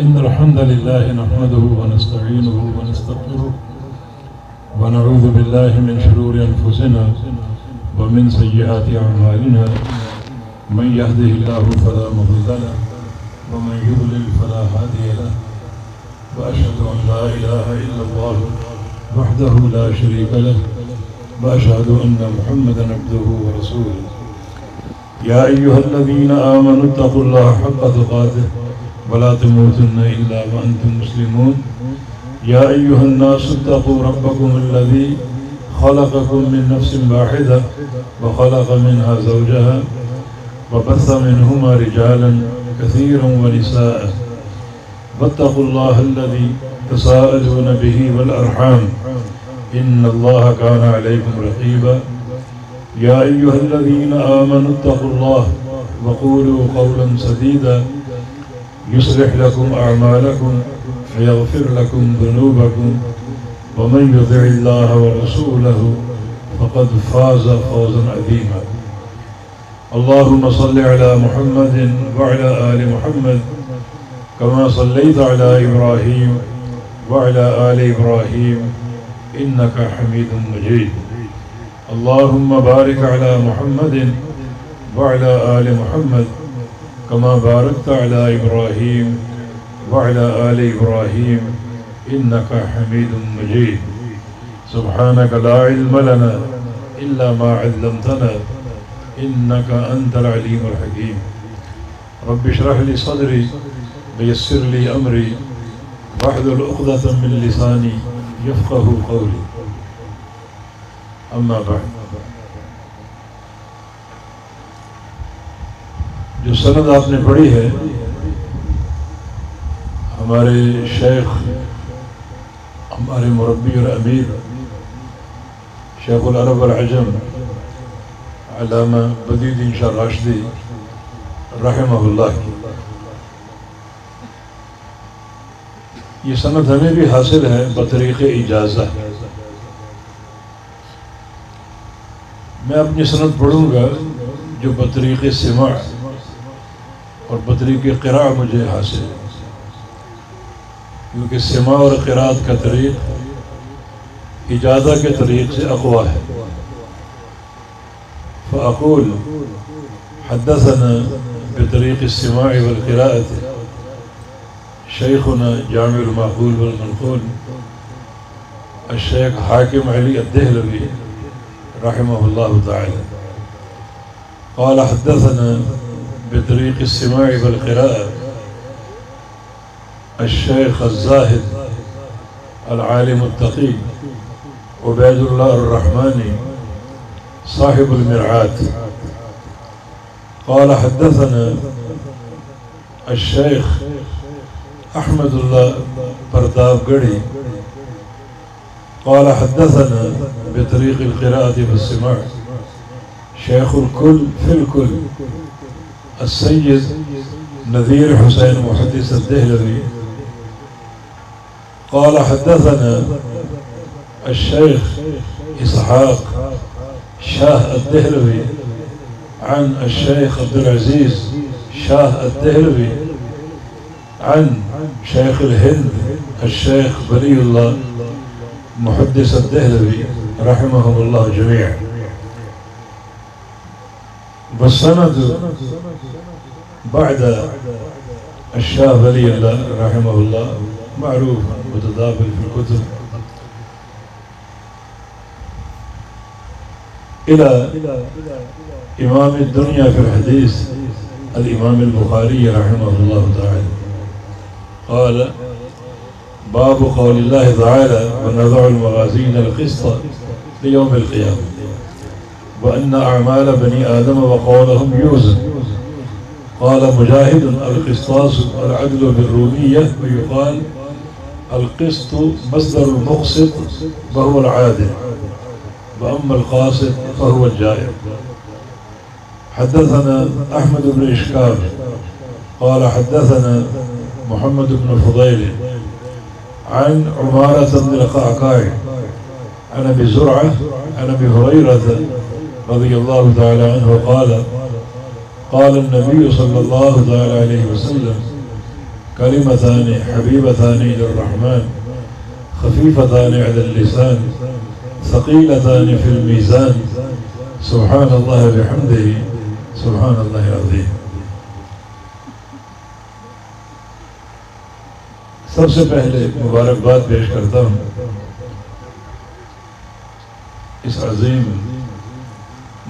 إن الحمد لله نحمده ونستعينه ونستغفره ونعوذ بالله من شرور أنفسنا ومن سيئات أعمالنا من يهده الله فلا مضل له ومن يضلل فلا هادي له وأشهد أن لا إله إلا الله وحده لا شريك له وأشهد أن محمدا عبده ورسوله يا أيها الذين آمنوا اتقوا الله حق تقاته ولا تموتن إلا وأنتم مسلمون يا أيها الناس اتقوا ربكم الذي خلقكم من نفس واحدة وخلق منها زوجها وبث منهما رجالا كثيرا ونساء واتقوا الله الذي تساءلون به والأرحام إن الله كان عليكم رقيبا يا أيها الذين آمنوا اتقوا الله وقولوا قولا سديدا يصلح لكم أعمالكم ويغفر لكم ذنوبكم ومن يطع الله ورسوله فقد فاز فوزا عظيما اللهم صل على محمد وعلى آل محمد كما صليت على إبراهيم وعلى آل إبراهيم إنك حميد مجيد اللهم بارك على محمد وعلى آل محمد كما باركت على إبراهيم وعلى آل إبراهيم إنك حميد مجيد سبحانك لا علم لنا إلا ما علمتنا إنك أنت العليم الحكيم رب اشرح لي صدري ويسر لي أمري واحلل عقدة من لساني يفقه قولي أما بعد جو سند آپ نے پڑھی ہے ہمارے شیخ ہمارے مربی اور امیر شیخ العرب والعجم علامہ بدی الدین شاہ راشدی رحمہ اللہ کی یہ سند ہمیں بھی حاصل ہے بطریق اجازہ میں اپنی سند پڑھوں گا جو بطریق سماع اور بطریق قراء مجھے حاصل ہے کیونکہ سماع اور قراءت کا طریق اجازہ کے طریق سے اقویٰ ہے فأقول حدثنا بطريق السماع والقراءة شيخنا جامع المعقول والمنقول الشيخ حاكم علي الدهلوي رحمه الله تعالى قال حدثنا بطريق السماع والقراءة الشيخ الزاهد العالم التقي عبيد الله الرحماني صاحب المرعات قال حدثنا الشيخ أحمد الله پرتاب گڑھی قال حدثنا بطريق القراءة والسماع شيخ الكل في الكل السيد نذير حسين محدث الدهلوي قال حدثنا الشيخ إسحاق شاه الدهلوي عن الشيخ عبد العزيز شاه الدهلوي عن شيخ الهند الشيخ ولي الله محدث الدهلوي رحمهم الله جميعا والسند بعد الشاه ولي الله رحمه الله معروف متداول في الكتب إلى إمام الدنيا في الحديث الإمام البخاري رحمه الله تعالى قال باب قول الله تعالى ونضع الموازين القسط ليوم القيامة وأن أعمال بني آدم وقولهم يوزن قال مجاهد القسطاس العدل بالرومية ويقال القسط مصدر المقسط وهو العادل وأما القاسط فهو الجائر حدثنا أحمد بن إشكاب قال حدثنا محمد بن فضيل عن عمارة بن القعقاع عن أبي زرعة عن أبي هريرة رضي الله تعالى عنه قال قال النبي صلى الله عليه وسلم کلمتان حبیبتان الی الرحمن خفیفتان علی اللسان ثقیلتان فی المیزان سبحان اللہ بحمدہ سبحان اللہ العظیم۔ سب سے پہلے مبارکباد پیش کرتا ہوں اس عظیم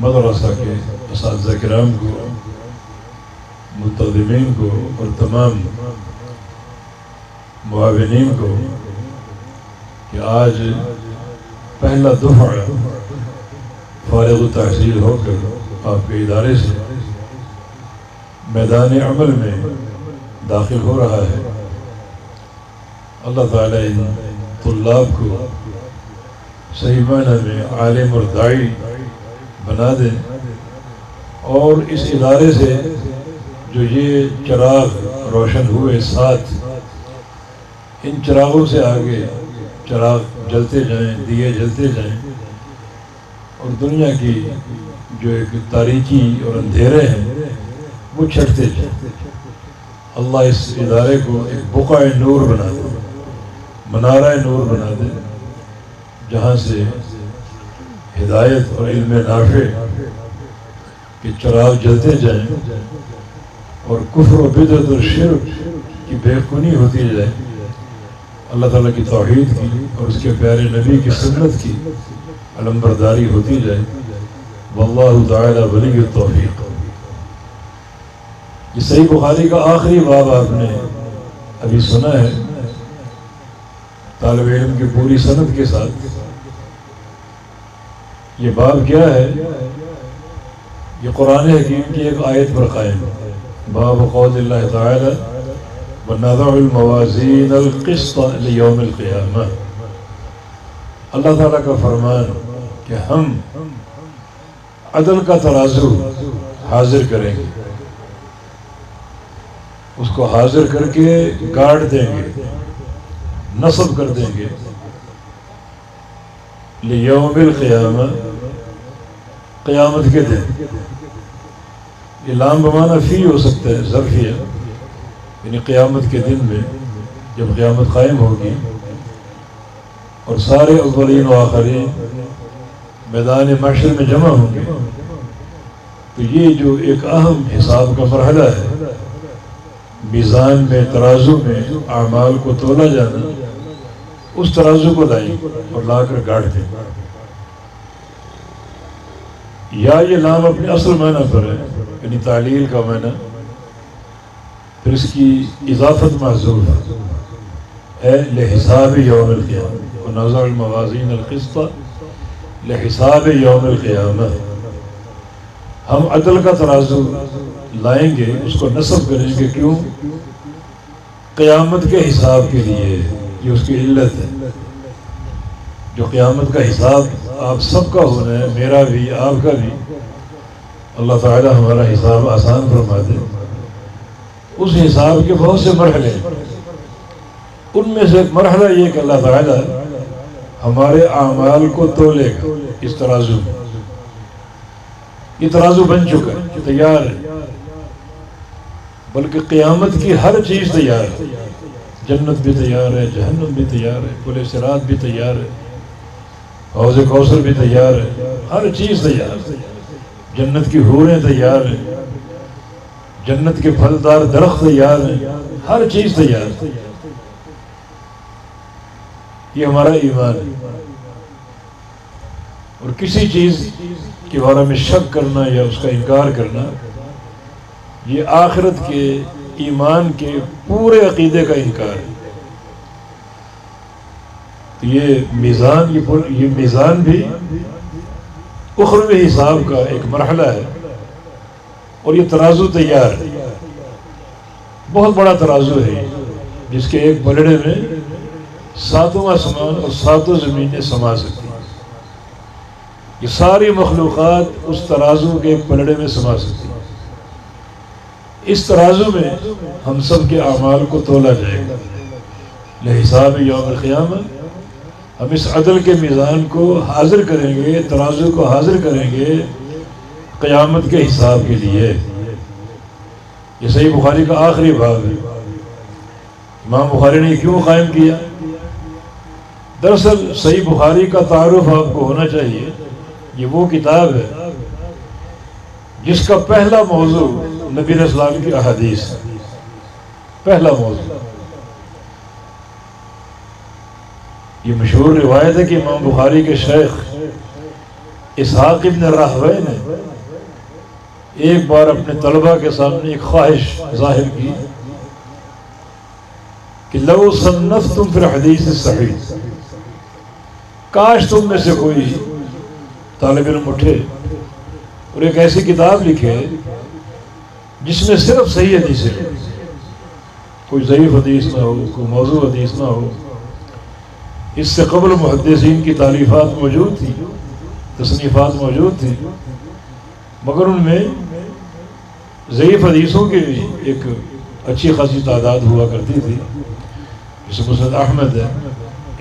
مدرسہ کے اساتذہ کرام کو، متقدمین کو اور تمام معاونین کو کہ آج پہلا دفعہ فارغ التحصیل ہو کر آپ کے ادارے سے میدان عمل میں داخل ہو رہا ہے۔ اللہ تعالیٰ ان طلاب کو صحیح معنی میں عالم اور داعی بنا دیں، اور اس ادارے سے جو یہ چراغ روشن ہوئے ساتھ ان چراغوں سے آگے چراغ جلتے جائیں، دیے جلتے جائیں، اور دنیا کی جو ایک تاریکی اور اندھیرے ہیں وہ چھٹتے جائیں۔ اللہ اس ادارے کو ایک بقعہ نور بنا دے، منارہ نور بنا دے، جہاں سے ہدایت اور علم نافع کے چراغ جلتے جائیں اور کفر و بدعت اور شرک کی بے خونی ہوتی جائے، اللہ تعالیٰ کی توحید کی اور اس کے پیارے نبی کی سنت کی علمبرداری ہوتی جائے۔ واللہ تعالی ولی التوفیق۔ یہ صحیح بخاری کا آخری باب آپ نے ابھی سنا ہے، طالب علم کی پوری سند کے ساتھ۔ یہ باب کیا ہے؟ یہ قرآن حکیم کی ایک آیت پر قائم ہے، باب قول اللہ تعالی وَنَضَعُ الْمَوَازِينَ الْقِسْطَ لِيَوْمِ الْقِيَامَةِ۔ اللہ تعالیٰ کا فرمان کہ ہم عدل کا ترازو حاضر کریں گے، اس کو حاضر کر کے گاڑ دیں گے، نصب کر دیں گے لیوم القیامہ، قیامت کے دن۔ یہ لام بمعنی فی ہو سکتا ہے، ظرفیہ، یعنی قیامت کے دن میں جب قیامت قائم ہوگی اور سارے اولین و آخرین میدان محشر میں جمع ہوں گے، تو یہ جو ایک اہم حساب کا مرحلہ ہے، میزان میں ترازو میں اعمال کو تولا جانا، اس ترازو کو لائیں اور لا کر گاڑ دیں۔ یا یہ لام اپنے اصل معنی پر ہے، یعنی تعلیل کا معنی، پھر اس کی اضافت محذوف ہے لحساب یوم القیامہ، ونضع الموازین القسط لحساب یوم القیامہ۔ ہم عدل کا ترازو لائیں گے، اس کو نصب کریں گے، کیوں؟ قیامت کے حساب کے لیے، یہ اس کی علت ہے۔ جو قیامت کا حساب آپ سب کا ہونا ہے، میرا بھی آپ کا بھی، اللہ تعالی ہمارا حساب آسان فرما دے۔ اس حساب کے بہت سے مرحلے، ان میں سے ایک مرحلہ یہ کہ اللہ تعالی ہمارے اعمال کو تولے گا اس ترازو میں۔ یہ ترازو بن چکا ہے، تیار ہے، بلکہ قیامت کی ہر چیز تیار ہے۔ جنت بھی تیار ہے، جہنم بھی تیار ہے، پل صراط بھی تیار ہے، حوض کوثر بھی تیار ہے، ہر چیز تیار ہے۔ جنت کی حوریں تیار ہیں، جنت کے پھلدار درخت تیار ہیں، ہر چیز تیار ہے۔ یہ ہمارا ایمان ہے، اور کسی چیز کے بارے میں شک کرنا یا اس کا انکار کرنا، یہ آخرت کے ایمان کے پورے عقیدے کا انکار ہے۔ تو یہ میزان بھی اخروی حساب کا ایک مرحلہ ہے، اور یہ ترازو تیار ہے، بہت بڑا ترازو ہے، جس کے ایک پلڑے میں ساتوں آسمان اور ساتوں زمینیں سما سکتی ہیں۔ یہ ساری مخلوقات اس ترازو کے ایک پلڑے میں سما سکتی ہیں۔ اس ترازو میں ہم سب کے اعمال کو تولا جائے گا لحساب یوم القیامہ۔ ہم اس عدل کے میزان کو حاضر کریں گے، ترازو کو حاضر کریں گے قیامت کے حساب کے لیے۔ یہ صحیح بخاری کا آخری باب ہے، امام بخاری نے کیوں قائم کیا؟ دراصل صحیح بخاری کا تعارف آپ کو ہونا چاہیے. یہ وہ کتاب ہے جس کا پہلا موضوع نبی علیہ السلام کی احادیث ہے. پہلا موضوع یہ مشہور روایت ہے کہ امام بخاری کے شیخ اسحاق ابن راہوے نے ایک بار اپنے طلبہ کے سامنے ایک خواہش ظاہر کی کہ لو صنفتم فی الحدیث الصحیح، کاش تم میں سے کوئی طالب علم اٹھے اور ایک ایسی کتاب لکھے جس میں صرف صحیح حدیثیں، کوئی ضعیف حدیث نہ ہو، کوئی موضوع حدیث نہ ہو. اس سے قبل محدثین کی تالیفات موجود تھی، تصنیفات موجود تھی، مگر ان میں ضعیف حدیثوں کی بھی ایک اچھی خاصی تعداد ہوا کرتی تھی. جیسے مسند احمد ہے،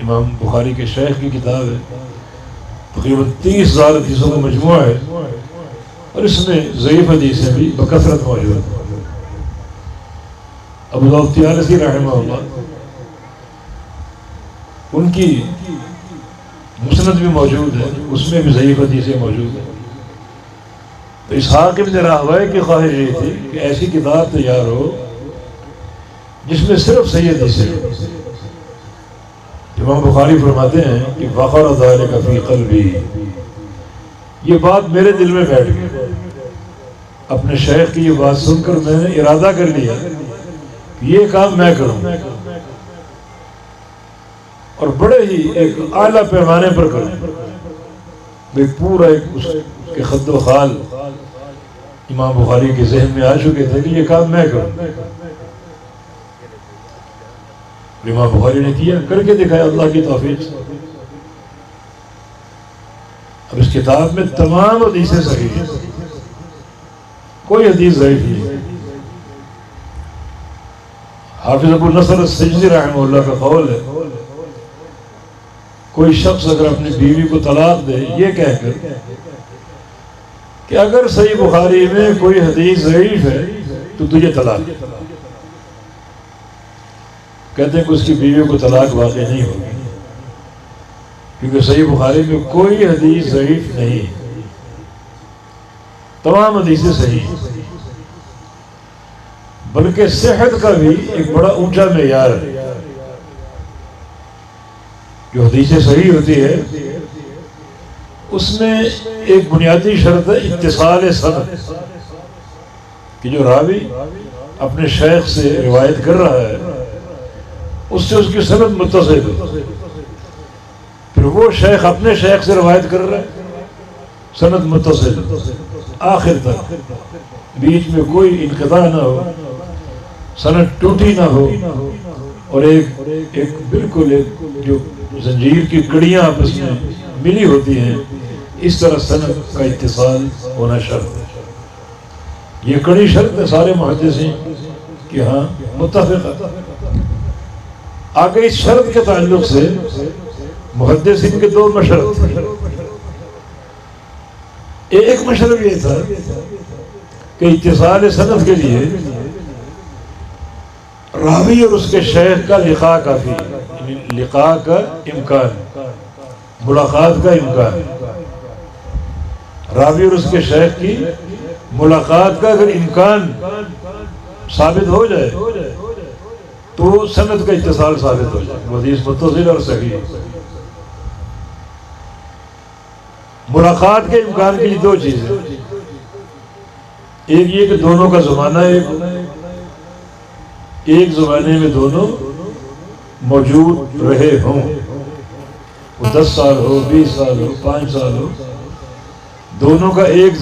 امام بخاری کے شیخ کی کتاب ہے، تقریباً 30,000 حدیثوں کا مجموعہ ہے، اور اس میں ضعیف حدیثیں بھی بکثرت موجود ہیں. ابو داؤد طیالسی رحمہ اللہ، ان کی مسند بھی موجود ہے، اس میں بھی ضعیف حدیثیں موجود ہیں. تو اسحاق ابن راہوے کی خواہش یہ تھی کہ ایسی کتاب تیار ہو جس میں صرف صحیح حدیثیں. امام بخاری فرماتے ہیں کہ وقر ذلک فی قلبی، یہ بات میرے دل میں بیٹھ گئی. اپنے شیخ کی یہ بات سن کر میں نے ارادہ کر لیا کہ یہ کام میں کروں، اور بڑے ہی ایک اعلیٰ پیمانے پر کروں. پورا ایک اس کے خد و خال امام بخاری کے ذہن میں آ چکے تھے کہ یہ کام میں کروں. امام بخاری نے کیا، کر کے دکھایا اللہ کی توفیق سے. اب اس کتاب میں تمام حدیثیں صحیح ہیں، کوئی حدیث ضعیف نہیں. حافظ ابو نصر السجزی رحمہ اللہ کا قول ہے، کوئی شخص اگر اپنی بیوی کو طلاق دے یہ کہہ کر کہ اگر صحیح بخاری میں کوئی حدیث ضعیف ہے تو تجھے طلاق، کہتے ہیں کہ اس کی بیوی کو طلاق واقع نہیں ہوگی، کیونکہ صحیح بخاری میں کوئی حدیث ضعیف نہیں، تمام حدیثیں صحیح ہیں. بلکہ صحت کا بھی ایک بڑا اونچا معیار ہے. جو حدیثیں صحیح ہوتی ہے اس میں ایک بنیادی شرط ہے اتصال سند، کہ جو راوی اپنے شیخ سے روایت کر رہا ہے اس سے اس کی سند متصل ہے. پھر وہ شیخ اپنے شیخ سے روایت کر رہا ہے، سند متصل آخر تک، بیچ میں کوئی انقطاع نہ ہو، سند ٹوٹی نہ ہو، اور ایک بالکل ایک جو زنجیر کی کڑیاں آپس میں ملی ہوتی ہیں اس طرح سند کا اتصال ہونا شرط ہے. یہ کڑی شرط ہے سارے محدثین کہ ہاں متفق ہے. آگے اس شرط کے تعلق سے محدثین کے 2 مشرط. ایک مشرط یہ تھا کہ اتصال سند کے لیے راوی اور اس کے شیخ کا لقاء کافی، یعنی لقاء کا امکان، ملاقات کا امکان. راوی اور اس کے شیخ کی ملاقات کا اگر امکان ثابت ہو جائے تو سند کا اتصال ثابت ہو جائے، حدیث متصل اور صحیح. ملاقات کے امکان کے لیے 2 چیزیں، ایک یہ کہ دونوں کا زمانہ ایک زمانے میں دونوں موجود رہے ہوں، وہ 10 سال ہو، 20 سال ہو، 5 سال ہو، دونوں کا ایک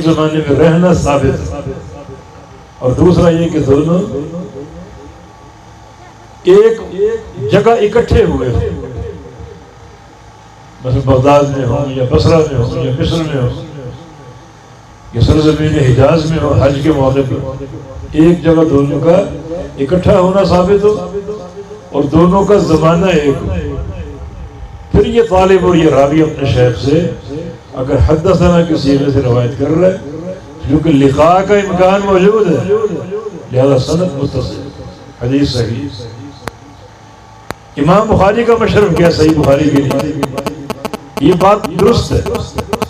زمانے میں رہنا ثابت ہے. اور دوسرا یہ کہ دونوں ایک جگہ اکٹھے ہوئے ہوں، مثلا بغداد میں ہوں یا بصرہ میں ہوں یا مصر میں ہوں یا سرزمین حجاز میں ہو، حج کے موقع پر ایک جگہ دونوں کا اکٹھا ہونا ثابت ہو اور دونوں کا زمانہ ایک ہو. پھر یہ طالب اور یہ راوی اپنے شیخ سے اگر حدثنا کے صیغے سے روایت کر رہا ہے کیونکہ لقاء کا امکان موجود ہے، لہذا سند متصل. حدیث صحیح. امام بخاری کا مشرف کیا صحیح بخاری کے لیے؟ یہ بات درست ہے،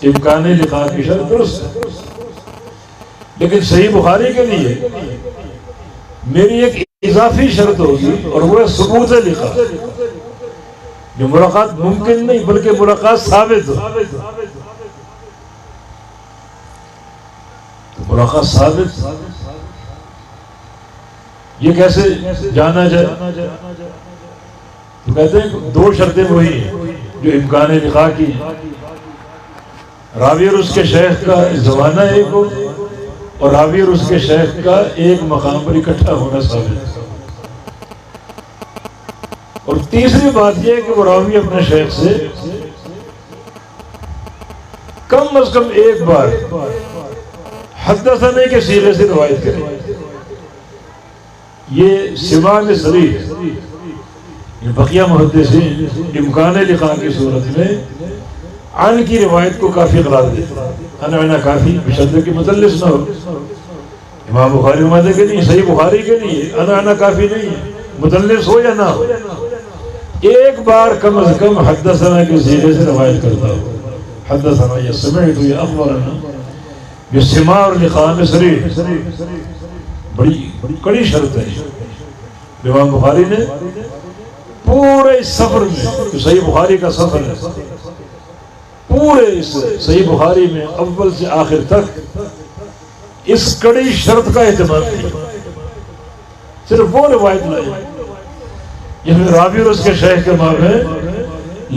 امکان لقاء کی شرط درست ہے، لیکن صحیح بخاری کے لیے میری ایک اضافی شرط ہوگی، اور وہ ہے ثبوت لقاء. جو ملاقات ممکن نہیں بلکہ ملاقات ثابت ہو. ملاقات ثابت یہ کیسے جانا جائے؟ تو کہتے ہیں دو شرطیں وہی ہیں جو امکان لقاء کی ہیں. راوی اور اس کے شیخ کا زمانہ ایک ہو، اور راوی اور اس کے شیخ کا ایک مقام پر اکٹھا ہونا ثابت ہے. اور تیسری بات یہ ہے کہ وہ راوی اپنے شیخ سے کم از کم ایک بار حدثنا کے صیغے سے روایت کرے. یہ سماع میں صریح ہے. یہ بقیہ محدثین امکان لقاء کی صورت میں عن کی روایت کو کافی قرار دیتے ہیں. عن کافی بشرط کہ مدلس نہ ہو. امام بخاری فرماتے کہ نہیں، صحیح بخاری کے نہیں عن کافی نہیں ہے، مدلس ہو یا نہ ہو، ایک بار کم از کم حدثنا کے صیغے سے روایت کرتا ہو. حدثنا یا سمعت یا اخبرنا، جو سماع اور لقاء میں صریح بڑی کڑی شرط ہے. امام بخاری نے پورے اس سفر میں، جو صحیح بخاری کا سفر ہے، پورے اس صحیح بخاری میں اول سے آخر تک اس کڑی شرط کا اہتمام کیا. صرف وہ روایت لائے جس میں راوی اور اس کے شیخ کے مابین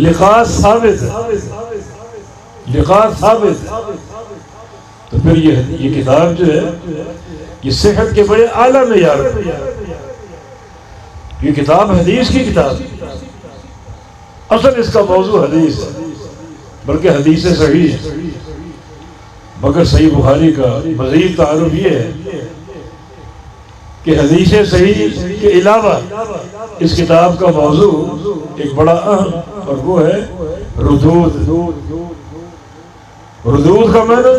لقاء ثابت ہے. لقاء ثابت ہے. تو پھر یہ کتاب جو ہے یہ صحت کے بڑے اعلیٰ معیار ہے. یہ کتاب حدیث کی کتاب، اصل اس کا موضوع حدیث ہے، بلکہ حدیث صحیح ہے. مگر صحیح بخاری کا مزید تعارف یہ ہے کہ حدیث صحیح کے علاوہ اس کتاب کا موضوع ایک بڑا اہم، اور وہ ہے ردود. ردود کا معنی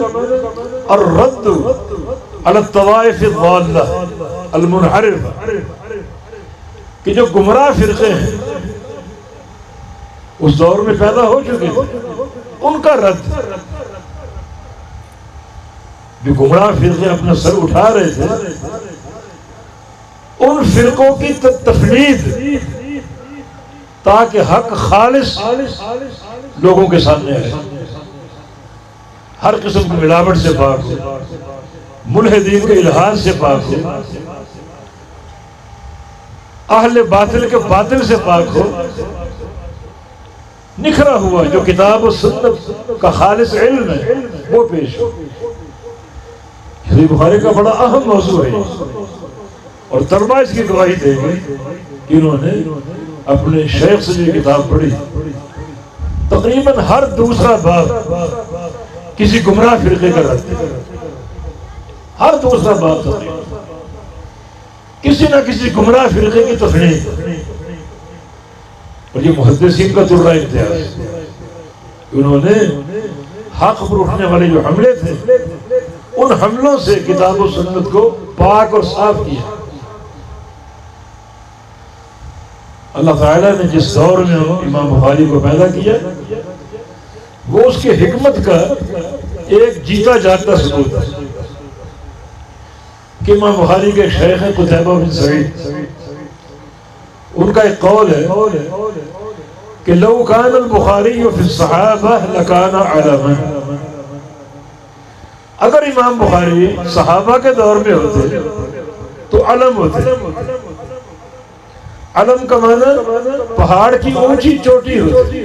الرد علی الطوائف الضالہ المنحرفہ، کہ جو گمراہ فرقے ہیں اس دور میں پیدا ہو چکے ہیں، ان کا رد. جو گمراہ فرقے اپنا سر اٹھا رہے تھے، ان فرقوں کی تفنید، تاکہ حق خالص لوگوں کے سامنے آئے، ہر قسم کی ملاوٹ سے پاک ہو، ملحدین کے الحاد سے پاک ہو، اہل باطل کے باطل سے پاک ہو، نکھرا ہوا جو کتاب و سنت کا خالص علم ہے وہ پیش ہو. صحیح بخاری کا بڑا اہم موضوع ہے، اور طلبہ اس کی گواہی دیں گے کہ انہوں نے اپنے شیخ سے جو کتاب پڑھی، تقریباً ہر دوسرا باب کسی گمراہ فرقے کا رد ہے. ہر دوسرا باب تقریباً کسی نہ کسی گمراہ فرقے کی تفنید. اور یہ محدثین کا درہ امتیاز، انہوں نے حق پر اٹھنے والے جو حملے تھے ان حملوں سے کتاب و سنت کو پاک اور صاف کیا. اللہ تعالیٰ نے جس دور میں امام بخاری کو پیدا کیا وہ اس کی حکمت کا ایک جیتا جاگتا ثبوت ہے. کہ امام بخاری کے ایک شیخ ہیں قتیبہ بن سعید، ان کا ایک قول ہے کہ لو کان البخاری فی الصحابہ لکان علما، اگر امام بخاری صحابہ کے دور میں ہوتے تو علم ہوتے. علم کا معنی پہاڑ کی اونچی چوٹی ہوتی.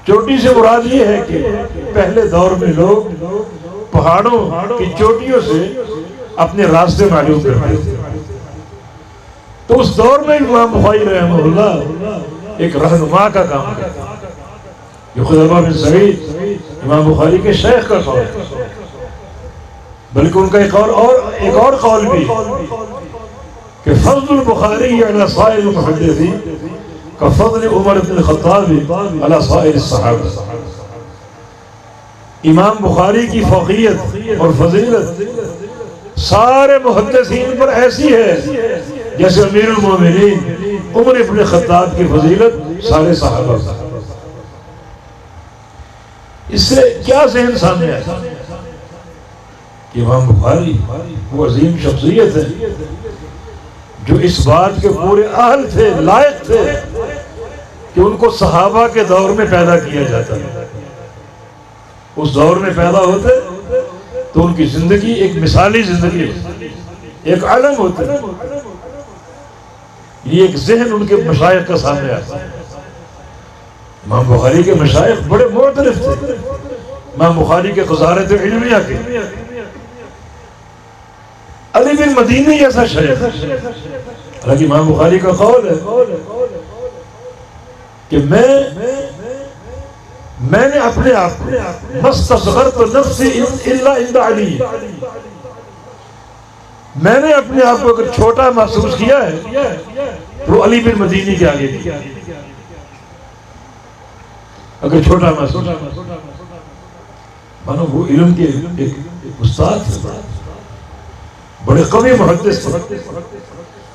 چوٹی سے مراد یہ ہے کہ پہلے دور میں لوگ پہاڑوں کی چوٹیوں سے اپنے راستے معلوم کرتے تھے. تو اس دور میں امام بخاری رحمہ اللہ ایک رہنما کا کام کرتا ہے. یہ قتیبہ بن سعید امام بخاری کے شیخ کا قول ہے، بلکہ ان کا ایک اور قول بھی کہ فضل البخاری علی سائر المحدثین کفضل عمر بن الخطاب علی سائر الصحابہ. امام بخاری کی فوقیت اور فضیلت سارے محدثین پر ایسی ہے جیسے امیر المومنین عمر ابن خطاب کی فضیلت سارے صحابہ. اس سے کیا ذہن سامنے آیا کہ امام بخاری وہ عظیم شخصیت ہے جو اس بات کے پورے اہل تھے، لائق تھے کہ ان کو صحابہ کے دور میں پیدا کیا جاتا ہے. اس دور میں پیدا ہوتے تو ان کی زندگی ایک مثالی زندگی ہوتی، ایک علم ہوتا ہے. یہ ایک ذہن ان کے مشائخ کا سامنے آتا ہے. امام بخاری کے مشائخ بڑے معترف تھے. امام بخاری کے خزارت علمیہ کے علی بن مدینی جیسا شیخ. حالانکہ امام بخاری کا قول ہے کہ میں نے اپنے آپ کو مستصغرت نفسی الا عند علی، میں نے اپنے آپ کو اگر چھوٹا محسوس کیا ہے تو علی بن مدینی کے آگے کیا. اگر چھوٹا محسوس مانو وہ علم کے ایک استاد تھے، بڑے قوی محدث تھے.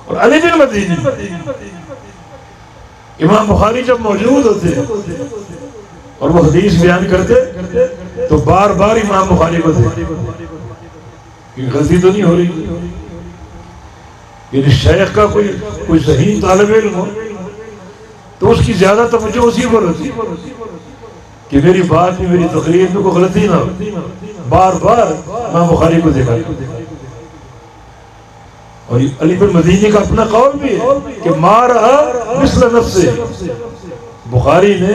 اور علی بن مدینی امام بخاری جب موجود ہوتے اور وہ حدیث بیان کرتے تو بار بار امام بخاری کو دیکھتے کہ غلطی تو نہیں ہو رہی. یعنی شیخ کا کوئی ذہین طالب علم ہو تو اس کی زیادہ توجہ اسی پر ہوتی کہ میری بات میں، میری تقریر میں کوئی غلطی نہ ہو. بار بار امام بخاری کو دیکھا. اور علی بن مدینی کا اپنا قول بھی ہے کہ ما رأى مثل نفسه، بخاری نے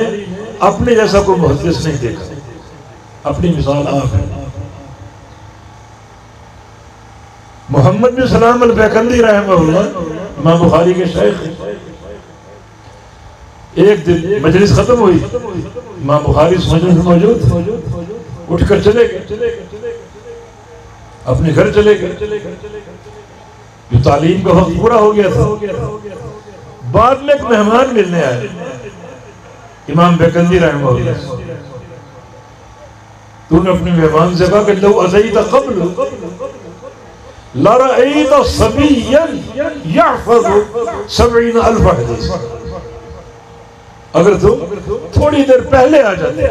اپنے جیسا کوئی محدث نہیں دیکھا. اپنی مثال آپ ہے. محمد بن سلام البیکندی رحمہ اللہ امام بخاری کے شیخ. ایک دن مجلس ختم ہوئی، امام بخاری اس مجلس میں موجود، اٹھ کر چلے گئے، اپنے گھر چلے گئے. جو تعلیم کا وقت پورا ہو گیا تھا، بعد میں ایک مہمان ملنے آئے امام بیکندی رحمہ اللہ. تو نے اپنے مہمان سے کہا کہ لو اتیت قبل لرأیت صبیا یحفظ 70,000 حدیث. اگر تم تھوڑی دیر پہلے آ جاتے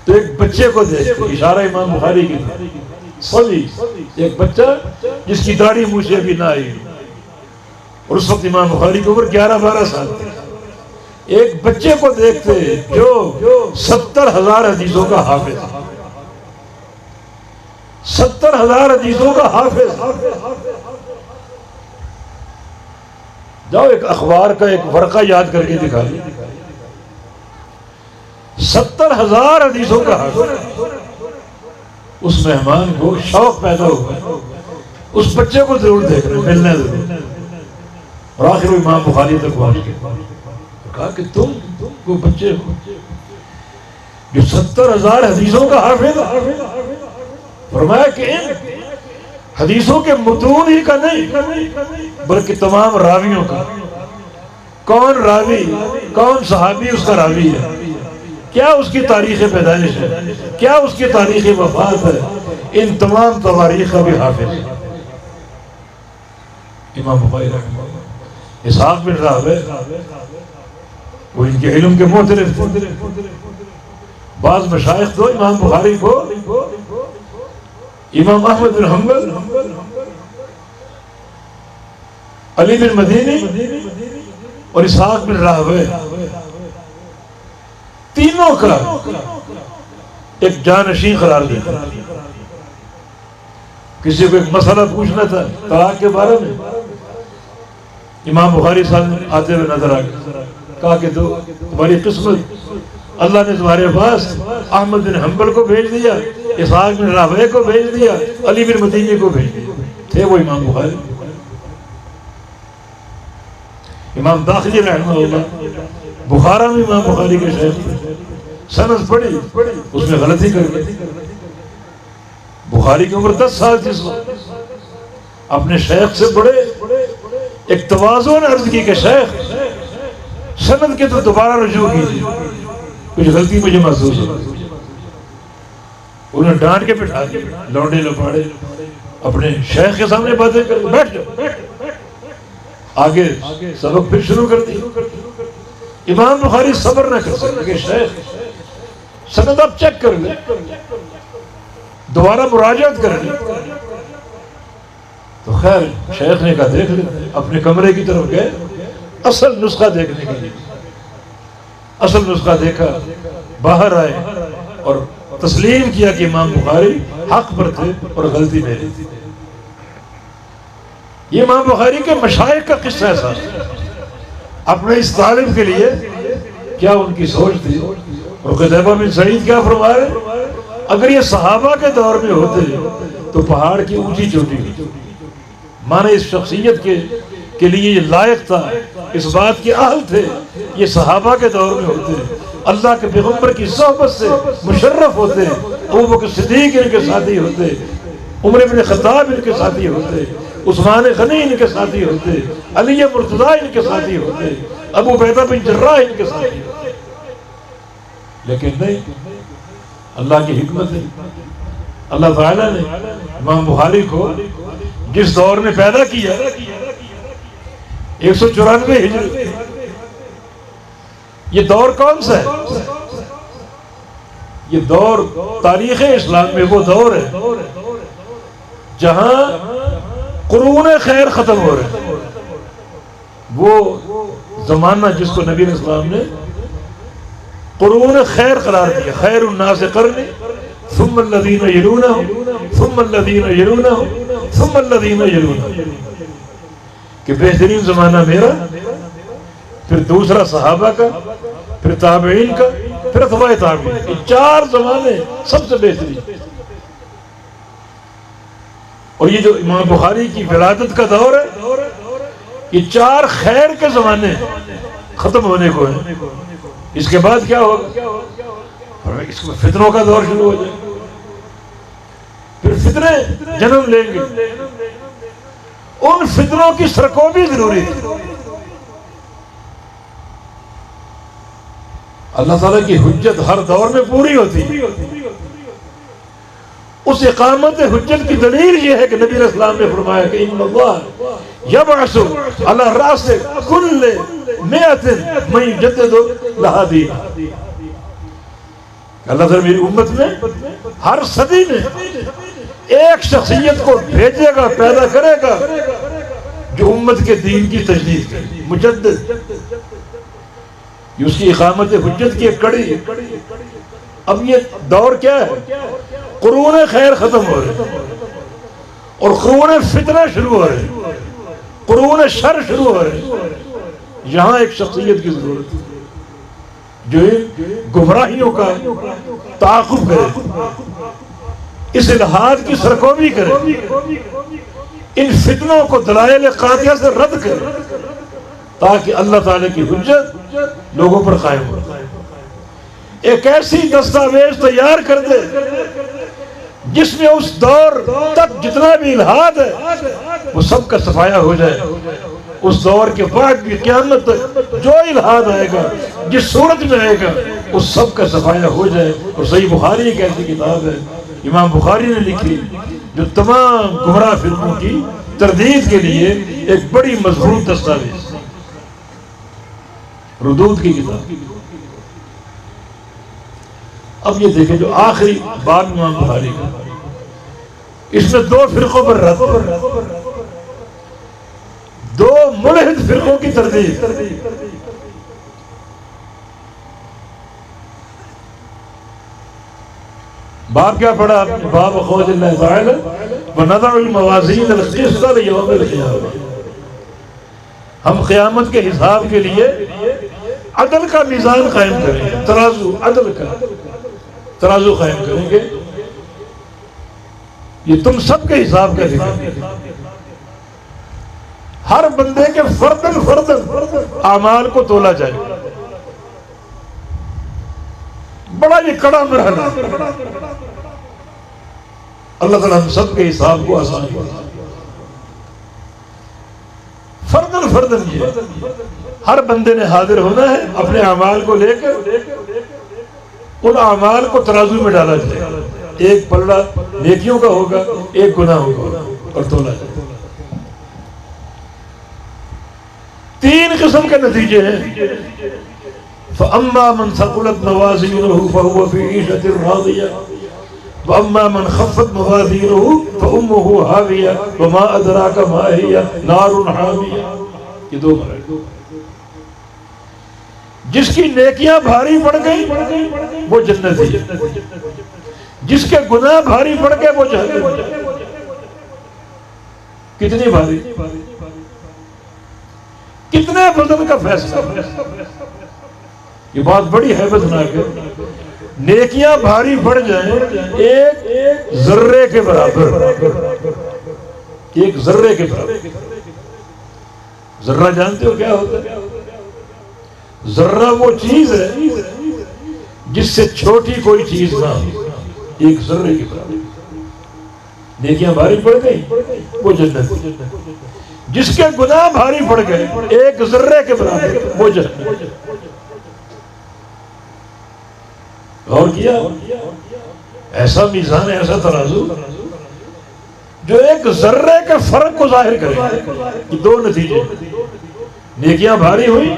تو ایک بچے کو دیکھ، اشارہ امام بخاری کی صبی، ایک بچہ جس کی داڑھی مجھے بھی نہ آئی. اور اس وقت امام بخاری کی عمر 11-12 سال تھی. ایک بچے کو دیکھتے جو 70,000 حدیثوں کا حافظ، 70,000 حدیثوں کا حافظ. جاؤ ایک اخبار کا ایک ورقہ یاد کر کے دکھا دیں. 70,000 حدیثوں کا حافظ. اس مہمان کو شوق پیدا ہوا اس بچے کو ضرور دیکھنا، ملنا ضرور. اور آخر امام بخاری تک پہنچ گئے. کہا کہ تم کو بچے ہو جو 70,000 حدیثوں کا حافظ. فرمایا کہ ان حدیثوں کے متون ہی کا نہیں بلکہ تمام راویوں کا. کون راوی، کون صحابی اس کا راوی ہے، کیا اس کی تاریخ پیدائش ہے، کیا اس کی تاریخ وفات ہے، ان تمام تواریخ کا بھی حافظ ہے امام بخاری رحمہ اللہ. اسحاق بن راہویہ وہ ان کے علم کے معترف تھے. بعض مشائخ تو امام بخاری کو امام احمد بن حنبل، علی بن مدینی اور اسحاق بن راہویہ تینوں کا ایک جانشین قرار دیا. کسی کو ایک مسئلہ پوچھنا تھا طلاق کے بارے میں، امام بخاری صاحب آتے ہوئے نظر آ گئے. کہا کہ تمہاری قسمت، اللہ نے تمہارے پاس احمد بن حنبل کو بھیج دیا، اسحاق بن راہویہ کو بھیج دیا، علی بن مدینی کو بھیج دیا. تھے وہ امام بخاری. امام داخلی رحمہ اللہ بخارا میں امام بخاری کے شیخ تھے. سند پڑھی، اس میں غلطی کر گئی. بخاری کی عمر 10 سال تھی. اپنے شیخ سے بڑے ایک تواضع نے عرض کی کہ شیخ سند کے تو دوبارہ رجوع کیجیے، کچھ غلطی مجھے محسوس ہو. انہوں نے ڈانٹ کے بٹھا دیا. لونڈے لپاڑے اپنے شیخ کے سامنے باتیں کر، بیٹھ جاؤ. آگے سبق پھر شروع کر دی. امام بخاری صبر نہ کر سکے کہ شیخ سند اب چیک کر لیں، دوبارہ مراجعت کر لیں. تو خیر شیخ نے کہا دیکھ لیں. اپنے کمرے کی طرف گئے اصل نسخہ دیکھنے کے لیے. اصل نسخہ دیکھا، باہر آئے اور تسلیم کیا کہ امام بخاری حق پر تھے اور غلطی میری تھی. یہ امام بخاری کے مشائخ کا قصہ ایسا اپنے اس طالب کے لیے کیا ان کی سوچ تھی. اور قتیبہ بن سعید کیا فرما رہے، اگر یہ صحابہ کے دور میں ہوتے تو پہاڑ کی اونچی چوٹی ہوتی. مانے اس شخصیت کے لیے یہ لائق تھا، اس بات کے اہل تھے. یہ صحابہ کے دور میں ہوتے، اللہ کے پیغمبر کی صحبت سے مشرف ہوتے، ابوبکر صدیق ان کے ساتھی ہوتے، عمر بن خطاب ان کے ساتھی ہوتے، عثمان غنی ان کے ساتھی ہوتے، علی مرتضیٰ ان کے ساتھی ہوتے، ابو عبیدہ بن جراح ان کے ساتھی ہوتے. لیکن نہیں، اللہ کی حکمت ہے. اللہ تعالیٰ نے امام بخاری کو جس دور میں پیدا کیا 194 ہجری، یہ دور کون سا ہے؟ یہ دور تاریخ اسلام میں وہ دور ہے جہاں قرون خیر ختم ہو رہے ہیں. وہ زمانہ جس کو نبی علیہ السلام نے قرون خیر قرار دیا، خیر الناس قرنی ثم الذین یلونہم ثم الذین یلونہم ثم الذین یلونہم، کہ بہترین زمانہ میرا، پھر دوسرا صحابہ کا، پھر تابعین کا، پھر اتباع تابعین. یہ 4 زمانے سب سے بہترین. اور یہ جو امام بخاری کی ولادت کا دور ہے، یہ 4 خیر کے زمانے ختم ہونے کو ہیں. اس کے بعد کیا ہوگا؟ اس میں فتنوں کا دور شروع ہو جائے، پھر فتنے جنم لیں گے. ان فتنوں کی سرکوبی ضروری ہے. اللہ تعالیٰ کی حجت ہر دور میں پوری ہوتی ہے. اس اقامت حجت کی دلیل یہ ہے کہ نبی علیہ السلام نے فرمایا کہ ان اللہ یبعث علی رأس کل مئۃ من یجدد لہا دینہا. اللہ تعالیٰ میری امت میں ہر صدی میں ایک شخصیت کو بھیجے گا، پیدا کرے گا جو امت کے دین کی تجدید کرے، مجدد. یہ اس کی اقامت حجت کی ایک کڑی ہے. اب یہ دور کیا ہے؟ قرون خیر ختم ہو رہے اور قرون فتنہ شروع ہو رہے، قرون شر شروع ہو رہے. یہاں ایک شخصیت کی ضرورت ہے جو گمراہیوں کا تعاقب کرے، اس الہاد کی سرکوبی کرے، ان فتنوں کو دلائل قاطعہ سے رد کرے، تاکہ اللہ تعالیٰ کی حجت لوگوں پر قائم ہو. ایک ایسی دستاویز تیار کر دے جس میں اس دور تک جتنا بھی الہاد ہے وہ سب کا صفایہ ہو جائے. اس دور کے بعد بھی قیامت تک جو الہاد آئے گا، جس صورت میں آئے گا، اس سب کا صفایہ ہو جائے. اور صحیح بخاری ایک ایسی کتاب ہے امام بخاری نے لکھی جو تمام گمراہ فرقوں کی تردید کے لیے ایک بڑی مضبوط دستاویز، ردود کی کتاب. اب یہ دیکھیں جو آخری بات امام بخاری کا، اس میں 2 فرقوں پر رد، 2 ملحد فرقوں کی تردید. باب کیا پڑھا آپ نے؟ باب خوف اللہ تعالی ونضع الموازین القسط لیوم القیامہ. ہم قیامت کے حساب کے لیے عدل کا میزان قائم کریں گے، ترازو، عدل کا ترازو قائم کریں گے. یہ تم سب کے حساب کا ذکر ہے. ہر بندے کے فردن اعمال کو تولا جائے. بڑا یہ کڑا مرحلہ. اللہ تعالیٰ ہم سب کے حساب کو آسان کرے. فردن یہ ہر بندے نے حاضر ہونا ہے اپنے اعمال کو لے کر. ان اعمال کو ترازو میں ڈالا جائے. ایک پلڑا نیکیوں کا ہوگا، ایک گناہوں کا ہوگا، اور تولا جائے. تین قسم کے نتیجے ہیں. فَأَمَّا مَنْ ثَقُلَتْ مَوَازِينُهُ فَهُوَ فِي عِيشَةٍ رَاضِيَةٍ وَأَمَّا مَنْ خَفَّتْ مَوَازِينُهُ فَأُمُّهُ هَاوِيَةٌ وَمَا أَدْرَاكَ مَا هِيَ نَارٌ حَامِيَةٌ. یہ دو مرحلے. جس کی نیکیاں بھاری پڑ گئی وہ جنتی، جس کے گناہ بھاری پڑ گئے وہ جہنمی. کتنی بھاری، کتنے وزن کا فیصلہ. یہ بات بڑی ہیبتناک ہے. نیکیاں بھاری پڑ جائیں ایک ذرے کے برابر، ایک ذرے کے برابر. ذرہ جانتے ہو کیا ہوتا ہے؟ ذرہ وہ چیز ہے جس سے چھوٹی کوئی چیز نہ ہو، ایک ذرے کے برابر. نیکیاں بھاری پڑ گئی وہ جنت، جس کے گناہ بھاری پڑ گئے ایک ذرے کے برابر وہ جنت. غور کیا؟ ایسا میزان، ایسا ترازو جو ایک ذرے کے فرق کو ظاہر کرے. یہ دو نتیجے، نیکیاں بھاری ہوئی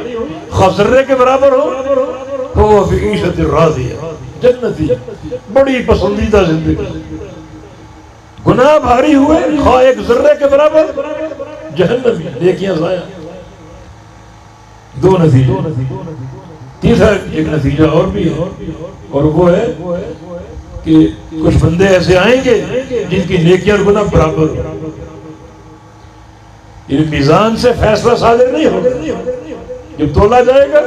خواہ ذرے کے برابر ہو وہ فی عیشۃ راضیہ، جنتی، بڑی پسندیدہ زندگی. گناہ بھاری ہوئے خواہ ایک ذرے کے برابر جہنمی، نیکیاں ضائع. دو نتیجے. تیسرا ایک نتیجہ اور بھی ہے، اور وہ ہے کہ کچھ بندے ایسے آئیں گے جن کی نیکیاں اور گناہ برابر ہو. یہ میزان سے فیصلہ صادر نہیں ہوگا. جب تولا جائے گا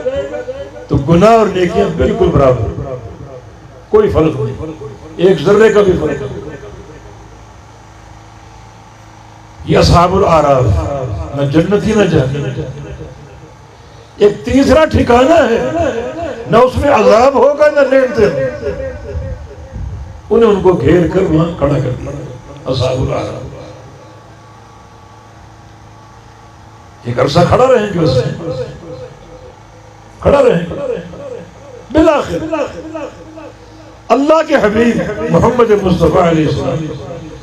تو گناہ اور نیکیاں بالکل برابر، کوئی فرق نہیں، ایک ذرے کا بھی فرق نہیں. یہ اصحاب الاعراف، نہ جنتی نہ جہنمی. ایک تیسرا ٹھکانہ ہے، نہ اس میں عذاب ہوگا نہ نعمتیں. انہیں ان کو گھیر کر وہاں کھڑا کر دیا. اصحاب الاعراف ایک عرصہ کھڑا رہیں گے، اس میں کھڑا رہیں گے. بالآخر اللہ کے حبیب محمد مصطفیٰ علیہ السلام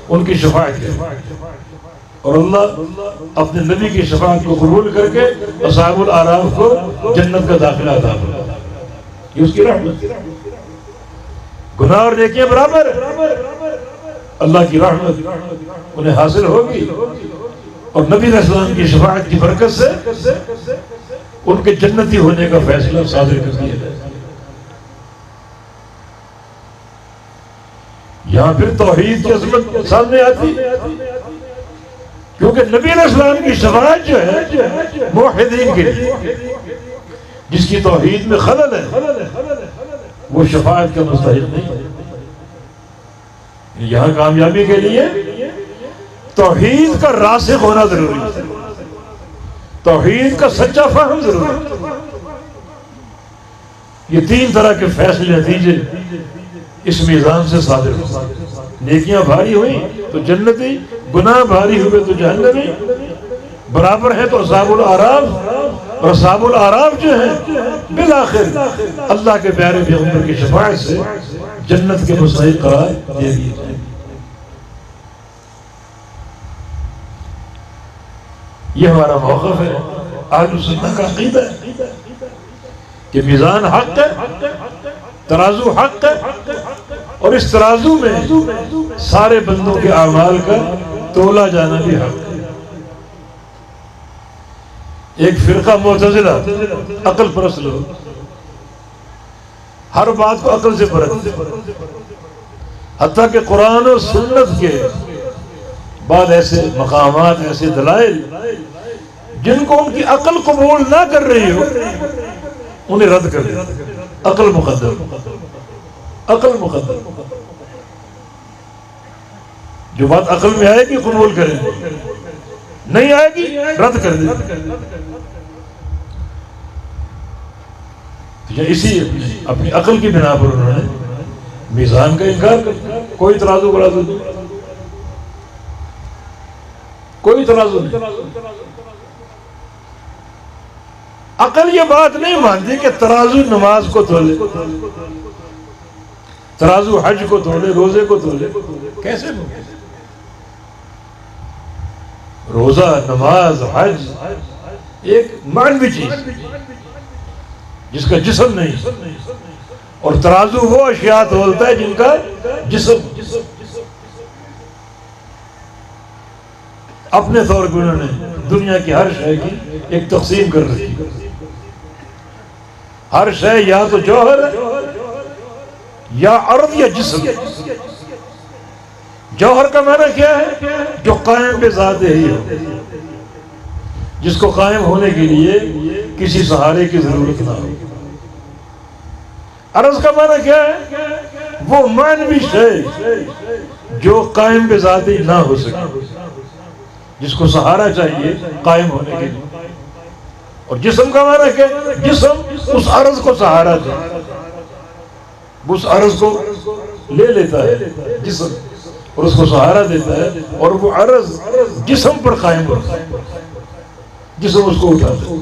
ان کی شفاعت کی، اور اللہ اپنے نبی کی شفاعت کو قبول کر کے اصحاب الاعراف کو جنت کا داخلہ عطا فرمائے. یہ اس کی رحمت. گناہ اور نیکیاں برابر، اللہ کی رحمت انہیں حاصل ہوگی، اور نبی علیہ السلام کی شفاعت کی برکت سے ان کے جنتی ہونے کا فیصلہ صادر کر دیا جائے. یہاں پھر توحید کی عظمت سامنے آتی، کیونکہ نبی علیہ السلام کی شفاعت جو ہے موحدین کے لیے، جس کی توحید میں خلل ہے وہ شفاعت کا مستحق نہیں. یہاں کامیابی کے لیے توحید کا راسخ ہونا ضروری ہے، توحید کا سچا فہم ضروری ہے. یہ تین طرح کے فیصلے نتیجے اس میزان سے صادر ہو. نیکیاں بھاری ہوئی تو جنتی، گناہ بھاری ہوئے تو جہنمی. برابر ہے تو اصحاب الاعراف، اور اصحاب الاعراف جو ہیں بالآخر اللہ کے پیارے پیغمبر کی شفاعت سے جنت کے مستحق قرار دے دیے جائیں. یہ ہمارا موقف ہے، اہل سنت کا عقیدہ ہے کہ میزان حق ہے، ترازو حق ہے، اور اس ترازو میں سارے بندوں کے اعمال کا تولا جانا بھی حق ہے. ایک فرقہ معتزلہ، عقل پرست لوگ، ہر بات کو عقل سے پرکھتے، حتیٰ کہ قرآن و سنت کے بعد ایسے مقامات، ایسے دلائل جن کو ان کی عقل قبول نہ کر رہی ہو انہیں رد کر دیں. عقل مقدم، عقل مقدم. جو بات عقل میں آئے گی قبول کریں، نہیں آئے گی رد کر دیں. اسی اپنی عقل کی بنا پر انہوں نے میزان کا انکار کر دیا. کوئی ترازو برازو نہیں، کوئی ترازو نہیں. عقل یہ بات نہیں مانتی کہ ترازو نماز کو تولے، ترازو حج کو تولے، روزے کو تولے. کیسے روزہ، نماز، حج ایک معنوی چیز جس کا جسم نہیں، اور ترازو وہ اشیاء تولتا ہے جن کا جسم۔ اپنے طور پر انہوں نے دنیا کی ہر شے کی ایک تقسیم کر رکھی، ہر شے یا تو جوہر ہے یا عرض یا جسم۔ جوہر کا معنی کیا ہے؟ جو قائم بذات ہی ہو، جس کو قائم ہونے کے لیے کسی سہارے کی ضرورت نہ ہو۔ عرض کا معنی کیا ہے؟ وہ معنوی شے جو قائم بذاتی نہ ہو سکے، جس کو سہارا چاہیے قائم ہونے کے لیے۔ اور جسم کا معنی کیا ہے؟ جسم اس عرض کو سہارا دے، اس عرض کو لے لیتا ہے جسم اور اس کو سہارا دیتا ہے، اور وہ عرض جسم پر قائم ہوتا ہے، جسم اس کو اٹھاتا ہے۔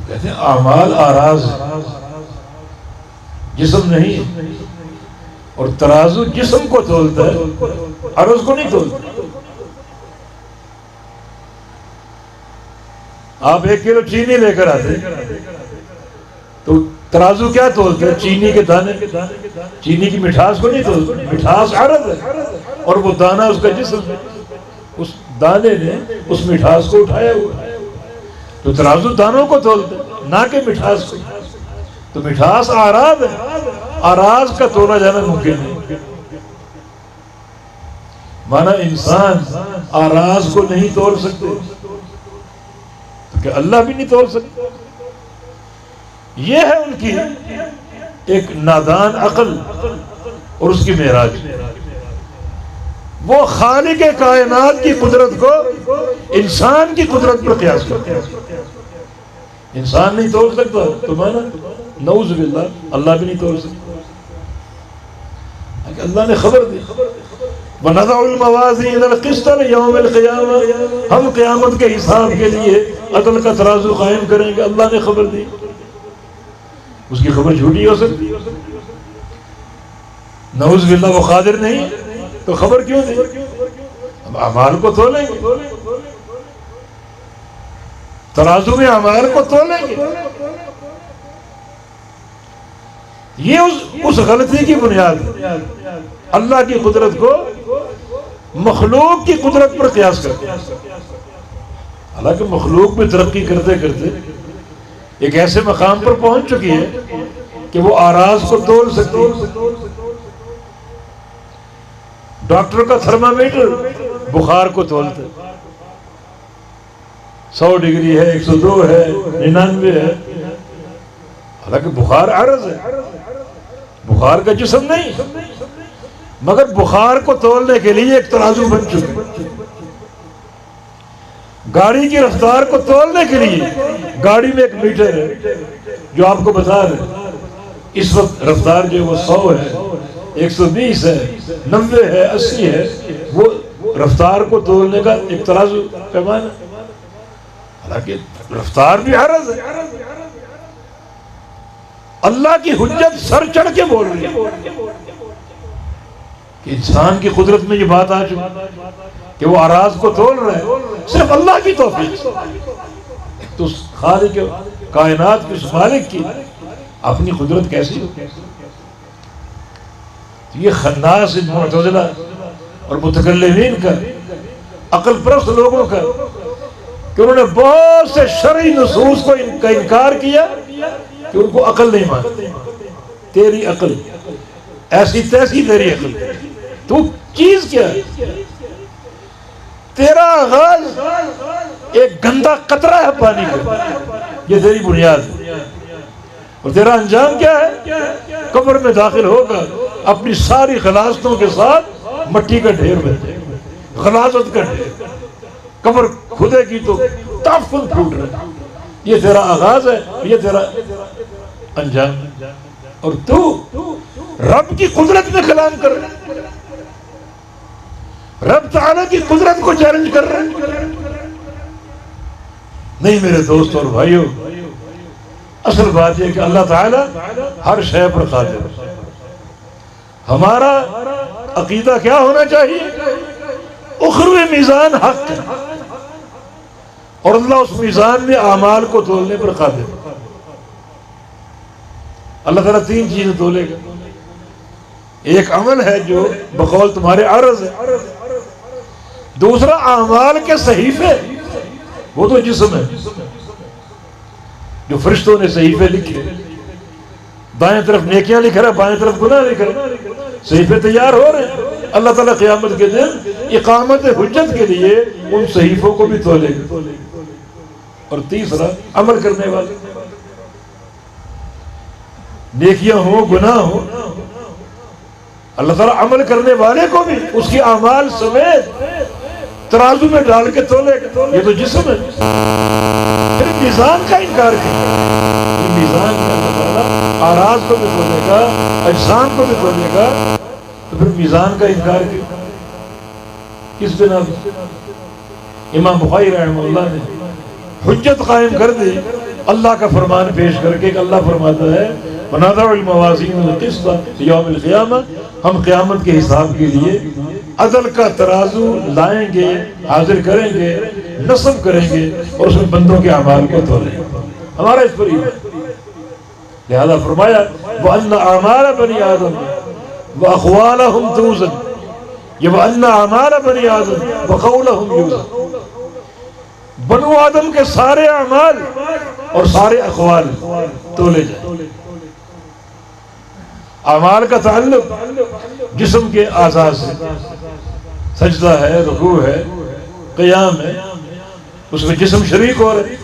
کہتے ہیں اعمال آراز جسم نہیں، اور ترازو جسم کو تولتا ہے، عرض کو نہیں تولتا۔ آپ 1 کلو چینی لے کر آتے تو ترازو کیا تولتے ہیں؟ چینی کے دانے، چینی کی مٹھاس کو نہیں تولتے، مٹھاس عرض ہے اور وہ دانہ اس کا جسم ہے، اس دانے نے اس مٹھاس کو اٹھایا ہوا ہے۔ تو ترازو دانوں کو تولتے نہ کہ مٹھاس کو۔ تو مٹھاس آراز ہے، آراز کا تولا جانا ممکن نہیں۔ مانا انسان آراز کو نہیں تول سکتے کہ اللہ بھی نہیں تول سکتے۔ یہ ہے ان کی ایک نادان عقل اور اس کی معراج۔ وہ خالق کائنات کی قدرت کو انسان کی قدرت پر قیاس کرتے ہیں۔ انسان نہیں تول سکتا تو مانا نعوذ باللہ اللہ بھی نہیں تول سکتا۔ اللہ نے خبر دی، وَنَضَعُ الْمَوَازِينَ الْقِسْطَ لِيَوْمِ الْقِيَامَةِ، ہم قیامت کے حساب کے لیے عدل کا ترازو قائم کریں گے۔ اللہ نے خبر دی، اس کی خبر جھوٹی ہو سکتی؟ نعوذ باللہ وہ قادر نہیں تو خبر کیوں دی؟ ہم اعمال کو تولیں گے، ترازو میں اعمال کو تولیں گے۔ یہ اس غلطی کی بنیاد ہے، اللہ کی قدرت کو مخلوق کی قدرت پر قیاس کرتے ہیں۔ حالانکہ مخلوق میں ترقی کرتے کرتے ایک ایسے مقام پر پہنچ چکی ہے کہ وہ آراز کو تول سکتی ہے۔ ڈاکٹر کا تھرمامیٹر بخار کو تولتا ہے، 100 ڈگری ہے، 102 ہے، 99 ہے۔ حالانکہ بخار عرض ہے، بخار کا جسم نہیں، مگر بخار کو تولنے کے لیے ایک ترازو بن چکی۔ گاڑی کی رفتار کو تولنے کے لیے گاڑی میں ایک میٹر ہے جو آپ کو بتا رہے اس وقت رفتار جو وہ 100 ہے، 120 ہے، 90 ہے، 80 ہے، وہ رفتار کو تولنے کا ایک ترازو پیمانہ۔ حالانکہ رفتار بھی عرض ہے۔ اللہ کی حجت سر چڑھ کے بول رہی ہے کہ انسان کی قدرت میں یہ بات آ چکی کہ وہ آراز کو تول رہے ہیں، صرف اللہ کی توفیق۔ تو اس خالق کائنات کے اس مالک کی اپنی قدرت کیسی ہو؟ یہ خناس معتزلہ اور متکلمین کا، عقل پرست لوگوں کا، کہ انہوں نے بہت سے شرعی نصوص کو کا انکار کیا کہ ان کو عقل نہیں مانتے۔ تیری عقل ایسی تیسی، تیری عقل، تو چیز کیا ہے؟ تیرا آغاز ایک گندا قطرہ ہے پانی کا، یہ تیری بنیاد ہے، اور تیرا انجام کیا ہے؟ قبر میں داخل ہوگا اپنی ساری غلاظتوں کے ساتھ مٹی کا ڈھیر بن جائے گا، غلاظت کا ڈھیر۔ قبر کھدے کی تو تحفظ پھوٹ رہا ہے۔ یہ تیرا آغاز ہے، یہ تیرا انجام ہے، اور تو رب کی قدرت میں کلام کر رہا ہے، رب تعالیٰ کی قدرت کو چیلنج کر رہے ہیں۔ نہیں میرے دوست اور بھائیوں، اصل بات یہ کہ اللہ تعالیٰ ہر شے پر قادر ہے۔ ہمارا عقیدہ کیا ہونا چاہیے؟ اخروی میزان حق ہے، اور اللہ اس میزان میں اعمال کو تولنے پر قادر. اللہ تعالیٰ 3 چیزیں تولے گا. ایک عمل ہے جو بقول تمہارے عرض ہے، دوسرا اعمال کے صحیفے، وہ تو جسم ہے جو فرشتوں نے صحیفے لکھے، دائیں طرف نیکیاں لکھ رہا ہے، بائیں طرف گناہ لکھ رہا ہے، صحیفے تیار ہو رہے ہیں. اللہ تعالیٰ قیامت کے دن اقامت حجت کے لیے ان صحیفوں کو بھی تولے گا. اور تیسرا عمل کرنے والے، نیکیاں ہوں گناہ ہوں، اللہ تعالیٰ عمل کرنے والے کو بھی اس کی اعمال سمیت ترازو میں ڈال کے تولے گا. یہ تو جسم ہے. پھر میزان کا انکار کیا، میزان میں اللہ تعالیٰ اعراض کو بھی تولے گا، اجسام کو بھی تولے گا، تو پھر میزان کا انکار کیا کس بنا پر؟ امام بخاری رحمہ اللہ نے حجت قائم کر دی اللہ کا فرمان پیش کر کے کہ اللہ فرماتا ہے وَنَضَعُ الْمَوَازِينَ الْقِسْطَ لِيَوْمِ الْقِيَامَةِ، ہم قیامت کے حساب کے لیے عدل کا ترازو لائیں گے، حاضر کریں گے، نصب کریں گے اور اس میں بندوں کے اعمال کو تولیں گے. ہمارا اس پر ہی لہذا فرمایا وَأَنَّ أَعْمَالَ بَنِي آدَمَ وَأَقْوَالَهُمْ تُوزَنُ، یہ وَأَنَّ أَعْمَالَ بَنِي آدَمَ وَقَوْلَهُمْ يُوزَنُ. بنو آدم کے سارے اعمال اور سارے اقوال تولے جائیں. اعمال کا تعلق جسم کے اعضاء سے، سجدہ ہے، رکوع ہے، قیام ہے، اس میں جسم شریک ہو رہا ہے،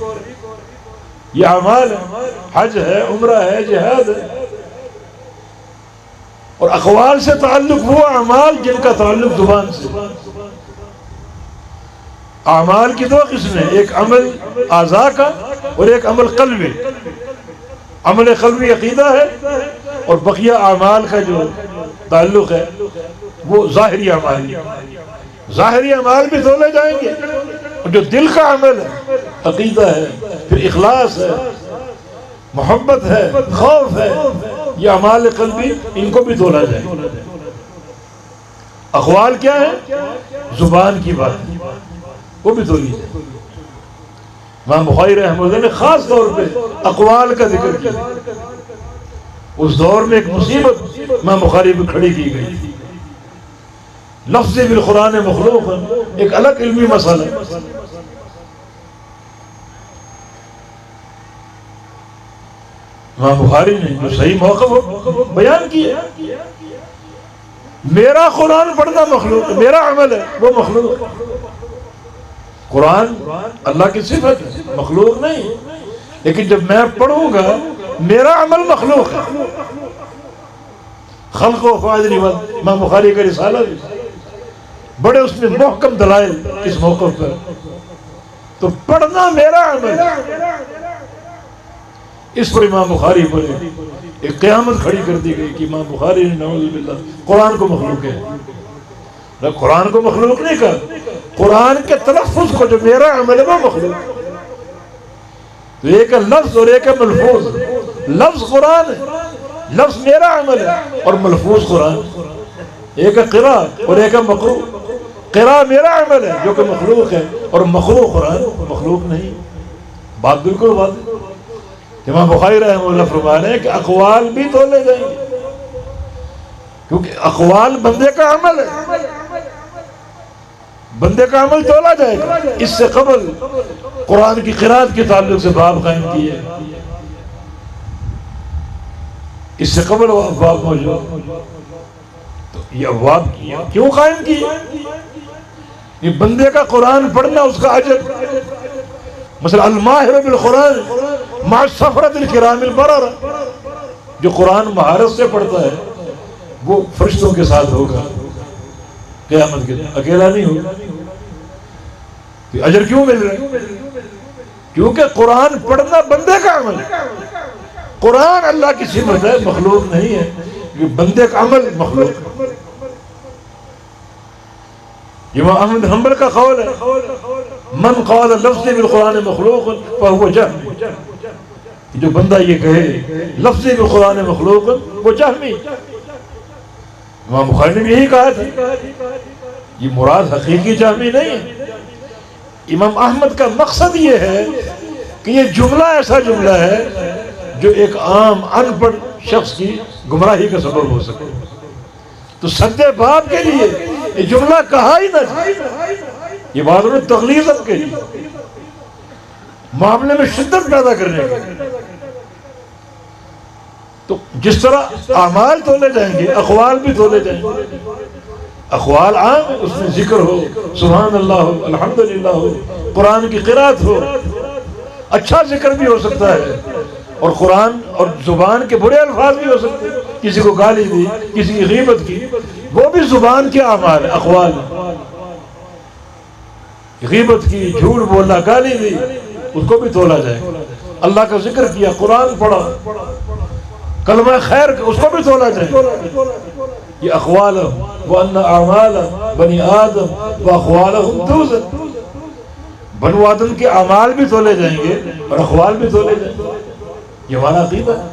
یہ اعمال ہے. حج ہے، عمرہ ہے، جہاد ہے. اور اقوال سے تعلق وہ اعمال جن کا تعلق زبان سے. اعمال کی 2 قسمیں، ایک عمل اعضاء کا اور ایک عمل قلبی. عمل قلبی عقیدہ ہے اور بقیہ اعمال کا جو تعلق ہے وہ ظاہری اعمال ہے. ظاہری اعمال بھی تولے جائیں گے، اور جو دل کا عمل ہے، عقیدہ ہے، پھر اخلاص ہے، محبت ہے، خوف ہے، یہ اعمال قلبی، ان کو بھی تولا جائے. اقوال کیا ہے؟ زبان کی بات، وہ بھی تولی جائے. امام بخاری رحمہ اللہ نے خاص طور پہ اقوال کا ذکر کیا. اس دور میں ایک مصیبت امام بخاری پہ کھڑی کی گئی تھی. لفظ بالقرآن مخلوق ایک الگ علمی مسئلہ ہے. امام بخاری نے جو صحیح موقف بیان کیا، میرا قرآن پڑھنا مخلوق ہے، میرا عمل ہے وہ مخلوق ہے. قرآن اللہ کی صفت ہے، مخلوق نہیں. لیکن جب میں پڑھوں گا میرا عمل مخلوق ہے. خلق و افعال امام بخاری کا رسالہ بھی بڑے اس میں محکم دلائل اس موقف پر. تو پڑھنا میرا عمل ہے. اس پر امام بخاری پر ایک قیامت کھڑی کر دی گئی کہ امام بخاری نے نعوذ باللہ قرآن کو مخلوق ہے. نہ قرآن کو مخلوق نہیں کہا، قرآن کے تلفظ کو جو میرا عمل ہے وہ مخلوق. تو ایک ہے لفظ اور ایک ہے ملفوظ. لفظ قرآن ہے، لفظ میرا عمل ہے، اور ملفوظ قرآن. ایک ہے قراء اور ایک ہے مقروء. قراء میرا عمل ہے جو کہ مخلوق ہے، اور مخلوق قرآن مخلوق نہیں. بات بالکل واضح. امام بخاری رحمہ اللہ فرما رہے ہیں کہ اقوال بھی تولے جائیں گے، کیونکہ اقوال بندے کا عمل ہے، بندے کا عمل تولا جائے گا. اس سے قبل قرآن کی قرات کے تعلق سے باب قائم کیے، اس سے قبل باب موجود. تو یہ ابواب کیوں قائم کیے؟ یہ بندے کا قرآن پڑھنا، اس کا اجر. مثلا الماہر بالقرآن مع السفرۃ الکرام البررہ، جو قرآن مہارت سے پڑھتا ہے وہ فرشتوں کے ساتھ ہوگا قیامت کے دن، اکیلا نہیں ہوگا. اجر کیوں مل رہا ہے؟ کیونکہ قرآن پڑھنا بندے کا عمل ہے. قرآن اللہ کی صفت ہے، مخلوق نہیں ہے. یہ بندے کا عمل مخلوق ہے. امام احمد بن حنبل کا قول ہے من قال لفظی بالقرآن مخلوق فهو جہمی. جو بندہ یہ کہے لفظی بالقرآن مخلوق وہ جہمی. امام بخاری نے بھی یہی کہا تھا. یہ مراد حقیقی جہمی نہیں ہے، امام احمد کا مقصد یہ ہے کہ یہ جملہ ایسا جملہ ہے جو ایک عام ان پڑھ شخص کی گمراہی کا سبب ہو سکے. تو سدے باب کے لیے یہ جملہ کہا ہی نہ جائے. یہ بات انہوں نے تغلیظ کے لیے معاملے میں شدت پیدا کرنے کے. تو جس طرح اعمال تولے جائیں گے اقوال بھی تولے جائیں گے. اقوال عام اس میں ذکر ہو، سبحان اللہ ہو، الحمدللہ ہو، قرآن کی قرات ہو، اچھا ذکر بھی ہو سکتا ہے، اور قرآن اور زبان کے برے الفاظ بھی ہو سکتے ہیں. کسی کو گالی دی، کسی کی غیبت کی، وہ بھی زبان کے اعمال ہیں، اقوال ہیں. غیبت کی، جھوٹ بولا، گالی دی، اس کو بھی تولا جائے. اللہ کا ذکر کیا، قرآن پڑھا، کلمہ خیر اس کو بھی تولا جائے. یہ اقوال وَأَنَّ أَعْمَالَ بنی آدم وَأَقْوَالَهُمْ تُوزَنُ. بنو آدم کے اعمال بھی تولے جائیں گے اور اقوال بھی تولے جائیں گے. یہ ہمارا عقیدہ ہے.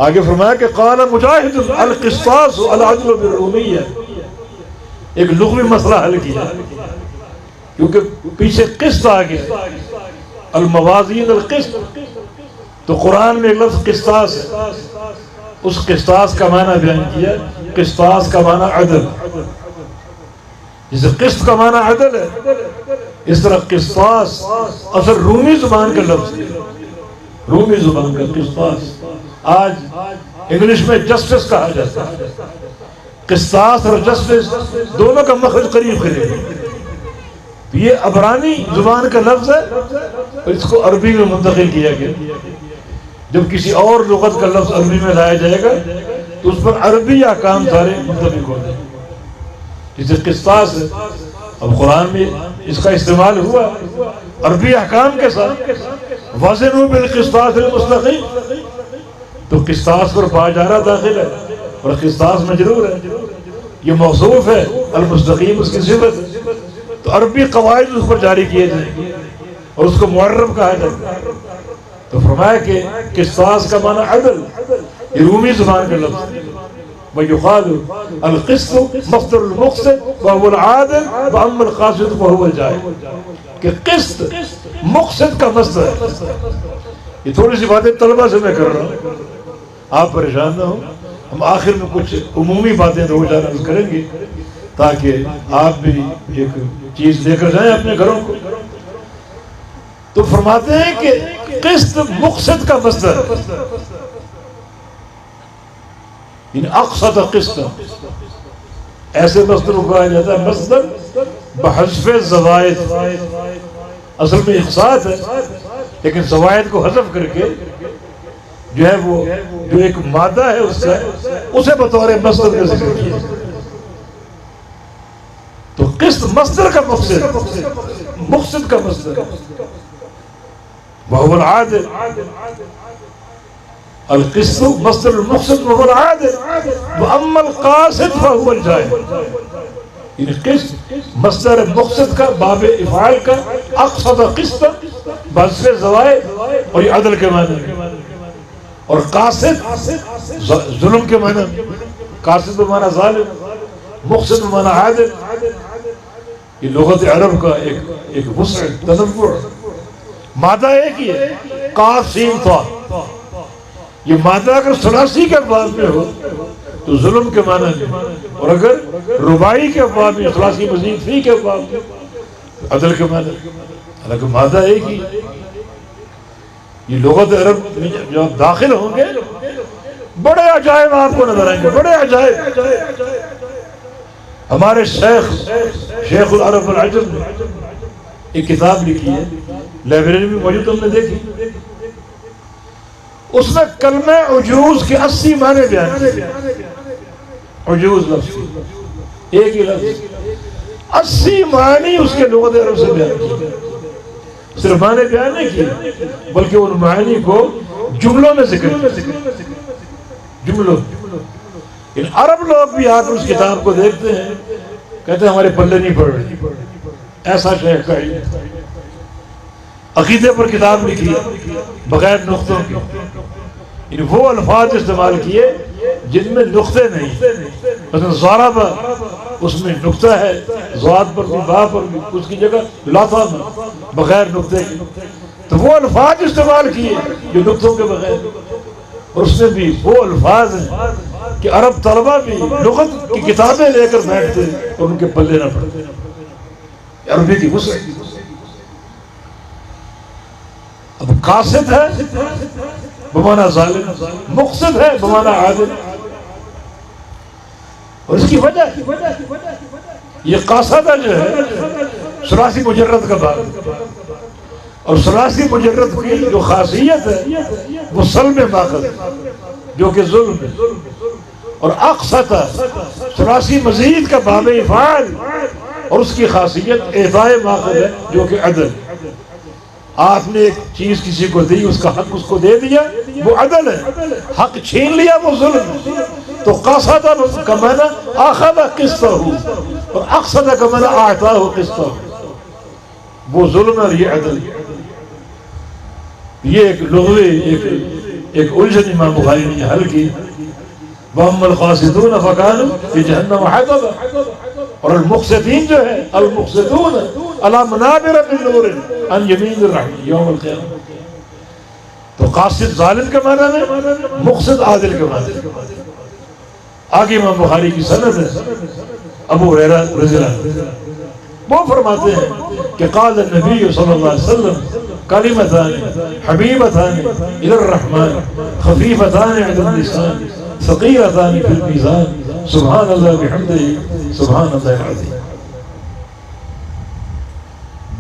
آگے فرمایا کہ قال مجاہد القصاص العدل بالرومیہ. ایک لغوی مسئلہ حل کیا کیونکہ پیچھے قسط آگے الموازین القسط. تو قرآن میں ایک لفظ قسطاس ہے، اس قسطاس کا معنی بیان کیا. قسطاس کا معنی عدل. جیسے قسط کا معنی عدل ہے، اس طرح قسطاس اصل رومی زبان کا لفظ ہے. رومی زبان کا قسطاس آج انگلش میں جسٹس کہا جاتا ہے. قسطاس اور جسٹس دونوں کا مخرج قریب قریب ہے. یہ عبرانی زبان کا لفظ ہے اور اس کو عربی میں منتقل کیا گیا. جب کسی اور لغت کا لفظ عربی میں لایا جائے گا تو اس پر عربی احکام سارے منطبق ہو جائیں. جسے قسطاس ہے، اب قرآن میں اس کا استعمال ہوا عربی احکام کے ساتھ. وزنوا بالقسطاس المستقیم. تو قسطاس پر باجارہ داخل ہے اور قسطاس مجرور ہے. یہ موصوف ہے، المستقیم اس کی صفت ہے. تو عربی قواعد اس پر جاری کیے جائیں گے اور اس کو معرب کہا جاتا ہے. تو فرمایا کہ قسطاس کا معنی عدل، یہ رومی زبان کا لفظ ہے. وَيُقَالُ الْقِسْطُ مَصْدَرُ الْمُقْسِطِ وَهُوَ الْعَادِلُ وَأَمَّا الْقَاسِطُ فَهُوَ الْجَائِرُ. کہ قسط مقسط کا مصدر ہے. یہ تھوڑی سی باتیں طلبہ سے میں کر رہا ہوں، آپ پریشان نہ ہوں. ہم آخر میں کچھ عمومی باتیں دو چار عرض کریں گے تاکہ آپ بھی ایک چیز لے کر جائیں اپنے گھروں کو. تو فرماتے ہیں کہ قسط مقسط کا مصدر ہے. یعنی اقسط قسط ایسے مصدر کو کہا جاتا ہے مصدر بحذف زوائد. اصل میں اقساط ہے لیکن زوائد کو حذف کر کے جو ہے وہ جو ایک مادہ ہے اس کا اسے بطور مصدر کا ذکر کیا. تو قسط مصدر کا مقصد کا مصدر وهو العادل. القسط مصدر المقصد وهو العادل واما القاسط فهو الجائر. یعنی قسط مصدر مقصد کا باب افعال کا اقصد قسط بحذف زوائد اور یہ عدل کے معنی اور قاسط ظلم کے معنی. قاسط بمعنی ظالم، مقصد بمعنی عادل. یہ لغت عرب کا ایک وسع تنوع. مادہ ایک ہی ہے قاف سین طا. یہ مادہ اگر ثلاثی کے ابواب میں ہو تو ظلم کے معنی میں، اور اگر رباعی کے ابواب میں ثلاثی مزید فی کے ابواب میں عدل کے معنی. حالانکہ مادہ ایک ہی. یہ لغت عرب میں جب داخل ہوں گے بڑے عجائب آپ کو نظر آئیں گے، بڑے عجائب. ہمارے شیخ العرب العجم نے ایک کتاب لکھی ہے، لائبریری میں موجود، ہم نے دیکھی. اس میں کلمہ عجوز کے 80 معنی بیان کیے. عجوز لفظ ایک ہی لفظ 80 معنی اس کے لغت عرب سے بیان کیے. صرف معنی بیان نہیں کیے بلکہ ان معنی کو جملوں میں ذکر کیا. جملوں ان عرب لوگ بھی آ کر اس کتاب کو دیکھتے ہیں، کہتے ہیں ہمارے پلے نہیں پڑ رہی. ایسا شیخ کا عقیدے پر کتاب لکھی بغیر نقطوں کی. یعنی وہ الفاظ استعمال کیے جن میں نقطے نہیں. مثلا ضرب اس میں نقطہ ہے، ذات پر بھی با پر بھی، اس کی جگہ لاتا میں بغیر نقطے کے، تو وہ الفاظ استعمال کیے جو نقطوں کے بغیر، اور اس میں بھی وہ الفاظ ہیں کہ عرب طلبہ بھی لغت کی کتابیں لے کر بیٹھتے اور ان کے پلے نہ پڑتے، عربی کی وسعت۔ اب قاصد ہے بمعنی ظالم، مقصد ہے بمعنی عادل، اور اس کی وجہ یہ قاصدہ جو ہے ثلاثی مجرد کا باب، اور ثلاثی مجرد کی جو خاصیت ہے وہ سلم ماخذ جو کہ ظلم ہے، اور اقسط ثلاثی مزید کا باب افعال، اور اس کی خاصیت اعطاء ماخذ ہے جو کہ عدل۔ آپ نے ایک چیز کسی کو دی، اس کا حق اس کو دے دیا، وہ عدل ہے، حق چھین لیا وہ ظلم ہے۔ تو قاصد کا معنی اخذ قسطہ، اور اقصد کا معنی اعطاہ قسطہ، وہ ظلم اور یہ عدل۔ یہ ایک لغوی ایک الجھن امام بخاری نے حل کی، وَأَمَّا الْقَاسِطُونَ فَكَانُوا فِي جَهَنَّمَ حَطَبًا، اور المقسطین جو ہے المقسطون علی منابر من نور عن یمین الرحمن یوم القیامہ۔ تو قاصد ظالم کے معنی میں، مقسط عادل کے معنی میں۔ آگے امام بخاری کی سند ہے، ابو ہریرہ رضی اللہ عنہ وہ فرماتے ہیں کہ قال النبی صلی اللہ علیہ وسلم کلمتان حبیبتان الی الرحمن خفیفتان علی اللسان ثقیلتان فی المیزان سبحان اللہ بحمدہ سبحان اللہ العظیم۔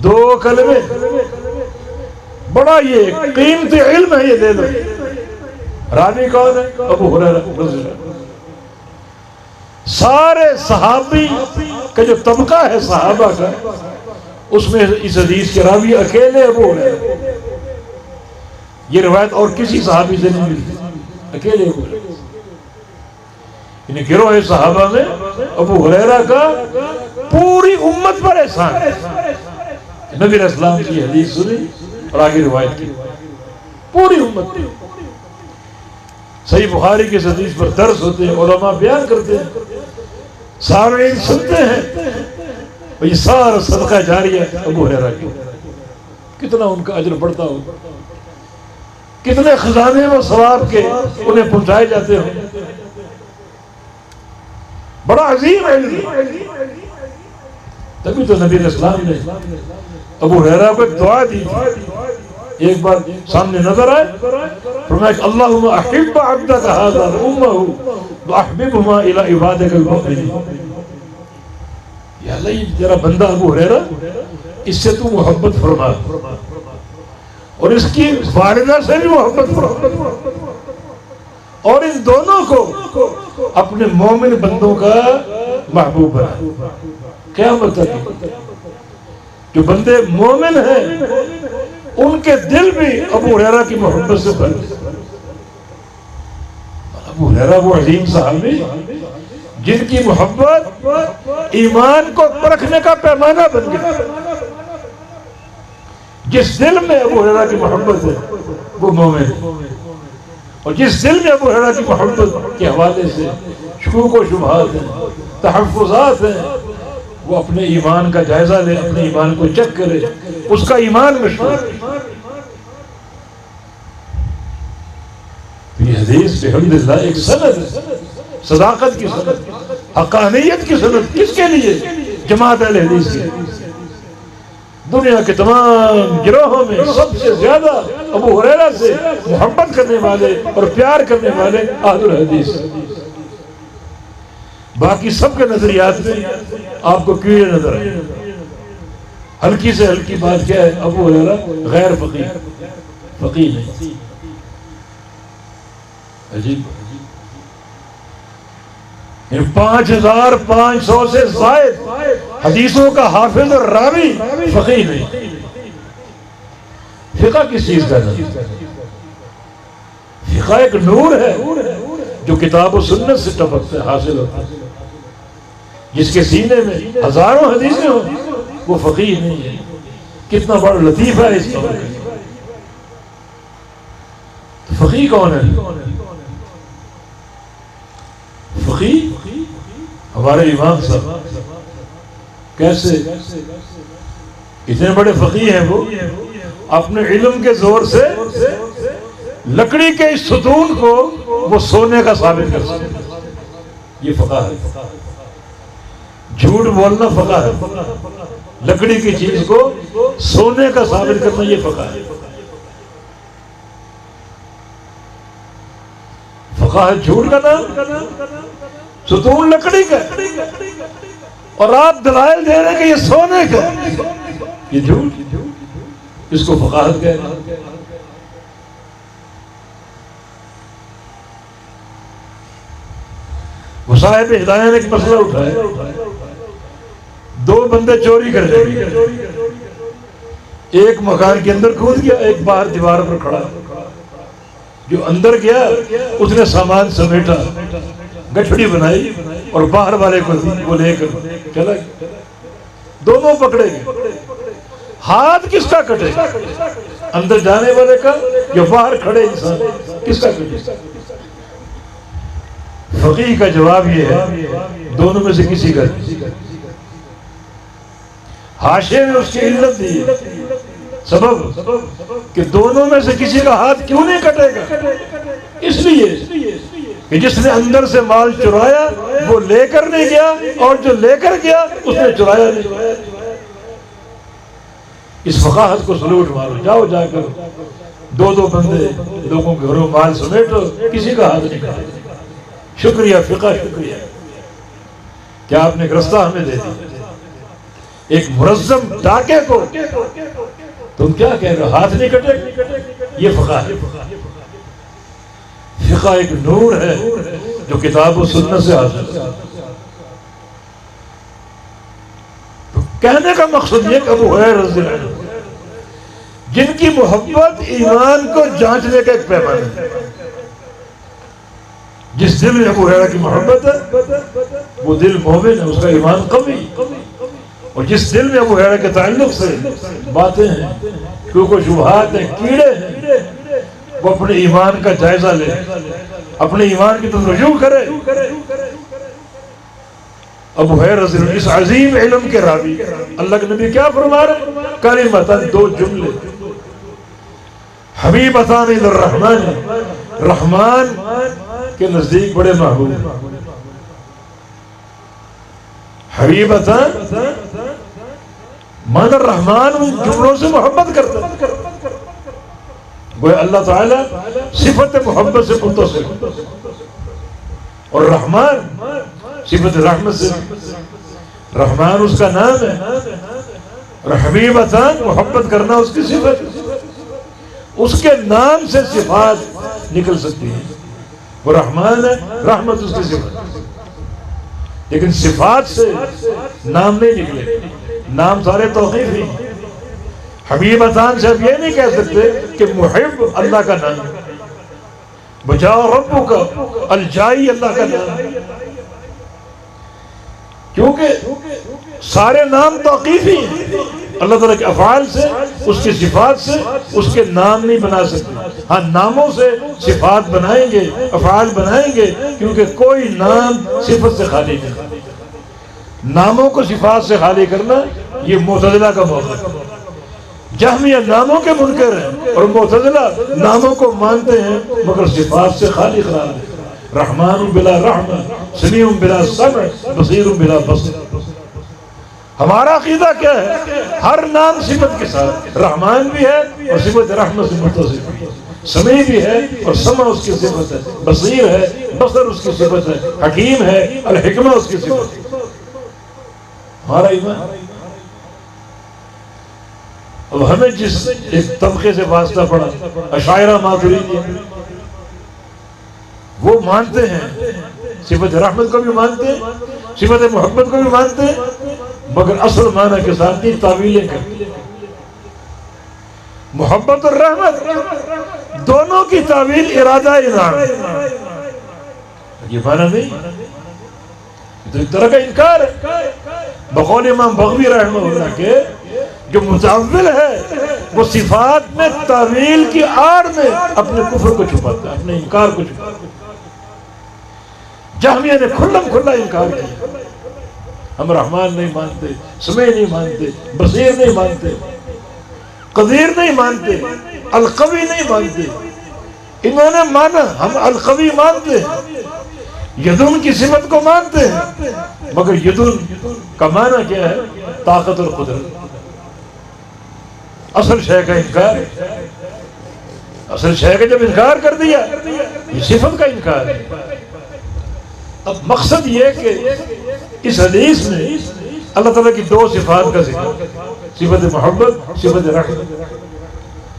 دو کلمے، بڑا یہ قیمتی علم ہے، یہ دے دو۔ راوی کون ہے؟ ابو ہریرہ رضی اللہ عنہ۔ سارے صحابی کا جو طبقہ ہے صحابہ کا، اس میں اس حدیث کے راوی اکیلے ابو ہریرہ، یہ روایت اور کسی صحابی سے نہیں ملتی، اکیلے ابو ہریرہ۔ یعنی گروہ صحابہ میں ابو ہریرہ کا پوری امت پر احسان ہے۔ نبی علیہ السلام کی حدیث سنی اور آگے روایت کی، پوری امت پر۔ صحیح بخاری کے حدیث پر درس ہوتے ہیں، علماء بیان کرتے ہیں، سامعین سنتے ہیں، اور یہ سارا صدقہ جاریہ ابو ہریرہ کی۔ کتنا ان کا اجر بڑھتا ہو، کتنے خزانے و ثواب کے انہیں پہنچائے جاتے ہوں۔ بڑا عظیم علم، تبھی تو نبی علیہ السلام نے ابو ہریرہ کو ایک دعا دی تھی۔ ایک بار سامنے نظر آئے، فرمایا کہ اللہم احب عبدک ھذا وامہ واحببہما الی عبادک المؤمنین۔ یا اللہ، یہ تیرا بندہ ابو ہریرہ، اس سے تو محبت فرما، اور اس کی والدہ سے بھی محبت فرما، اور ان دونوں کو اپنے مومن بندوں کا محبوب بنا۔ قیامت تک جو بندے مومن ہیں ان کے دل بھی ابو ہریرہ کی محبت سے بھر گئے۔ ابو ہریرہ وہ عظیم صحابی جن کی محبت ایمان کو پرکھنے کا پیمانہ بن گیا۔ جس دل میں ابو ہریرہ کی محبت ہے وہ مومن ہے، اور جس دل میں ابو ہریرہ کی محبت کے حوالے سے شکوک و شبہات ہیں، تحفظات ہیں، وہ اپنے ایمان کا جائزہ لے، اپنے ایمان کو چیک کرے، اس کا ایمان مشہور۔ یہ حدیث بحمداللہ ایک سند ہے، صداقت کی سند، حقانیت کی سند۔ کس کے لیے؟ جماعت اہل حدیث کی۔ دنیا کے تمام گروہوں میں سب سے زیادہ ابو ہریرہ سے محبت کرنے والے اور پیار کرنے والے اہل الحدیث۔ باقی سب کے نظریات میں آپ کو کیڑے نظر آئے۔ ہلکی سے ہلکی بات کیا ہے؟ ابو ہریرہ غیر فقیہ، فقیہ نہیں۔ عجیب، 5500 سے زائد حدیثوں کا حافظ اور راوی، فقیہ نہیں۔ فقہ کس چیز کا نہیں؟ فقہ ایک نور ہے جو کتاب و سنت سے ٹپک سے حاصل ہوتا ہے۔ جس کے سینے میں ہزاروں حدیثیں ہوں وہ فقیہ نہیں ہے۔ کتنا بڑا لطیفہ ہے اس کا۔ فقیہ کون ہے؟ فقیہ ہمارے امام صاحب کیسے؟ اتنے بڑے فقیہ ہیں وہ، اپنے علم کے زور سے لکڑی کے اس ستون کو وہ سونے کا ثابت کر سکتے. یہ فقہ ہے. جھوٹ بولنا فقہ ہے. لکڑی کی چیز کو سونے کا ثابت کرنا یہ فقہ ہے. فقہ ہے جھوٹ کا نام، ستون لکڑی کا، اور آپ دلائل دے رہے ہیں کہ یہ سونے کا. یہ جھوٹ، اس کو فقاہت کہہ رہے ہیں. وہ صاحب ہدایہ نے ایک مسئلہ اٹھایا. دو بندے چوری کر رہے ہیں، ایک مکان کے اندر کود گیا، ایک باہر دیوار پر کھڑا. جو اندر گیا اس نے سامان سمیٹا، گٹھڑی بنائی اور باہر والے کو وہ لے کر چلا گیا. دونوں پکڑے گئے. ہاتھ کس کا کٹے؟ اندر جانے والے کا یا باہر کھڑے انسان؟ کس کا کٹے؟ فقیہ کا جواب یہ ہے دونوں میں سے کسی کا. حاشیے میں اس کی علت دی ہے، سبب کہ دونوں میں سے کسی کا ہاتھ کیوں نہیں کٹے گا؟ اس لیے کہ جس نے اندر سے مال چرایا وہ لے کر نہیں گیا، اور جو لے کر گیا اس نے چرایا نہیں. اس فقاہت کو سلوٹ مارو. جاؤ جا کر دو دو بندے لوگوں کے گھروں مال سمیٹو، کسی کا ہاتھ نہیں کٹے. شکریہ فقہ، شکریہ. کیا آپ نے ایک رستہ ہمیں دے دی، ایک منظم ڈاکے کو تم کیا کہہ رہے ہو ہاتھ نہیں کٹے؟ یہ فقہ ہے. فقہ ایک نور ہے جو کتاب و سنت سے حاصل ہے. تو کہنے کا مقصد یہ کہ ابو ہریرہ رضی اللہ عنہ جن کی محبت ایمان کو جانچنے کا ایک پیمانہ ہے. جس دل میں ابو ہریرہ کی محبت ہے وہ دل مومن ہے، اس کا ایمان قوی. اور جس دل میں ابو ہریرہ کے تعلق سے باتیں ہیں، کیونکہ شبہات ہیں، کیڑے ہیں، وہ اپنے ایمان کا جائزہ لے، اپنے ایمان کی طرف رجوع کرے. ابو ہریرہ رضی اللہ عنہ اس عظیم علم کے راوی، اللہ کے نبی کیا فرما رہے ہیں؟ کلمتان، دو جملے، حبیبتان الی الرحمن، رحمان کے نزدیک بڑے محبوب. حبیبتان مان الرحمن ان جملوں سے محبت کرتا ہے. وہ اللہ تعالیٰ صفت محبت سے متصف، اور رحمان صفت رحمت سے. رحمان اس کا نام ہے، اور حبیبتان محبت کرنا اس کی صفت. اس کے نام سے صفات نکل سکتی ہیں. وہ رحمان ہے، رحمت اس کی صفت، لیکن صفات سے نام نہیں نکلے. نام سارے توقیف ہی. حبیبتان سے اب یہ نہیں کہہ سکتے کہ محب اللہ کا نام، بجاؤ ربک الجائی اللہ کا نام، کیونکہ سارے نام توقیف ہی ہیں. اللہ تعالیٰ کے افعال سے، اس کی صفات سے اس کے نام نہیں بنا سکتے. ہاں ناموں سے صفات بنائیں گے، افعال بنائیں گے، کیونکہ کوئی نام صفت سے خالی نہیں. ناموں کو صفات سے خالی کرنا یہ معتزلہ کا موقع ہے. جہمیہ ناموں کے منکر ہیں اور معتزلہ ناموں کو مانتے ہیں مگر صفات سے خالی قرار دیتے ہیں. رحمان بلا رحمہ، سمیع بلا سمع، بصیر بلا بصر. ہمارا عقیدہ کیا ہے؟ ہر نام صفت کے ساتھ، رحمان بھی ہے اور صفت رحمت سے متصف ہے، سمیع بھی ہے اور سمع اس کی صفت ہے، بصیر ہے، بصر اس کی صفت ہے، حکیم ہے، الحکمہ اس کی صفت ہے. ہمارا ایمان. اب ہمیں جس ایک طبقے سے واسطہ پڑا، اشاعرہ ماتریدی، وہ مانتے ہیں صفت رحمت کو بھی مانتے ہیں، صفت محبت کو بھی مانتے ہیں، مگر اصل معنی کے ساتھ نہیں تعویلیں کرتے. محبت اور رحمت دونوں کی تعویل ارادہ انعام، یہ معنی نہیں، تو ایک طرح کا انکار ہے. بقول امام بغوی رحمہ اللہ کے جو متعول ہے وہ صفات میں تعویل کی آڑ میں اپنے کفر کو چھپاتا ہے، اپنے انکار کو چھپاتا ہے. جہمیہ نے کھلم کھلا انکار کیا. ہم رحمان نہیں مانتے، سمیع نہیں مانتے، بصیر نہیں مانتے، قدیر نہیں مانتے، القوی نہیں مانتے. انہوں نے مانا، ہم القوی مانتے ہیں، یدن کی صفت کو مانتے ہیں، مگر یدن کا معنی کیا ہے؟ طاقت اور قدرت. اصل شے کا انکار، اصل شے کا جب انکار کر دیا یہ صفت کا انکار ہے. اب مقصد یہ کہ اس حدیث میں اللہ تعالیٰ کی دو صفات کا ذکر، صفت محبت، صفت رحمت.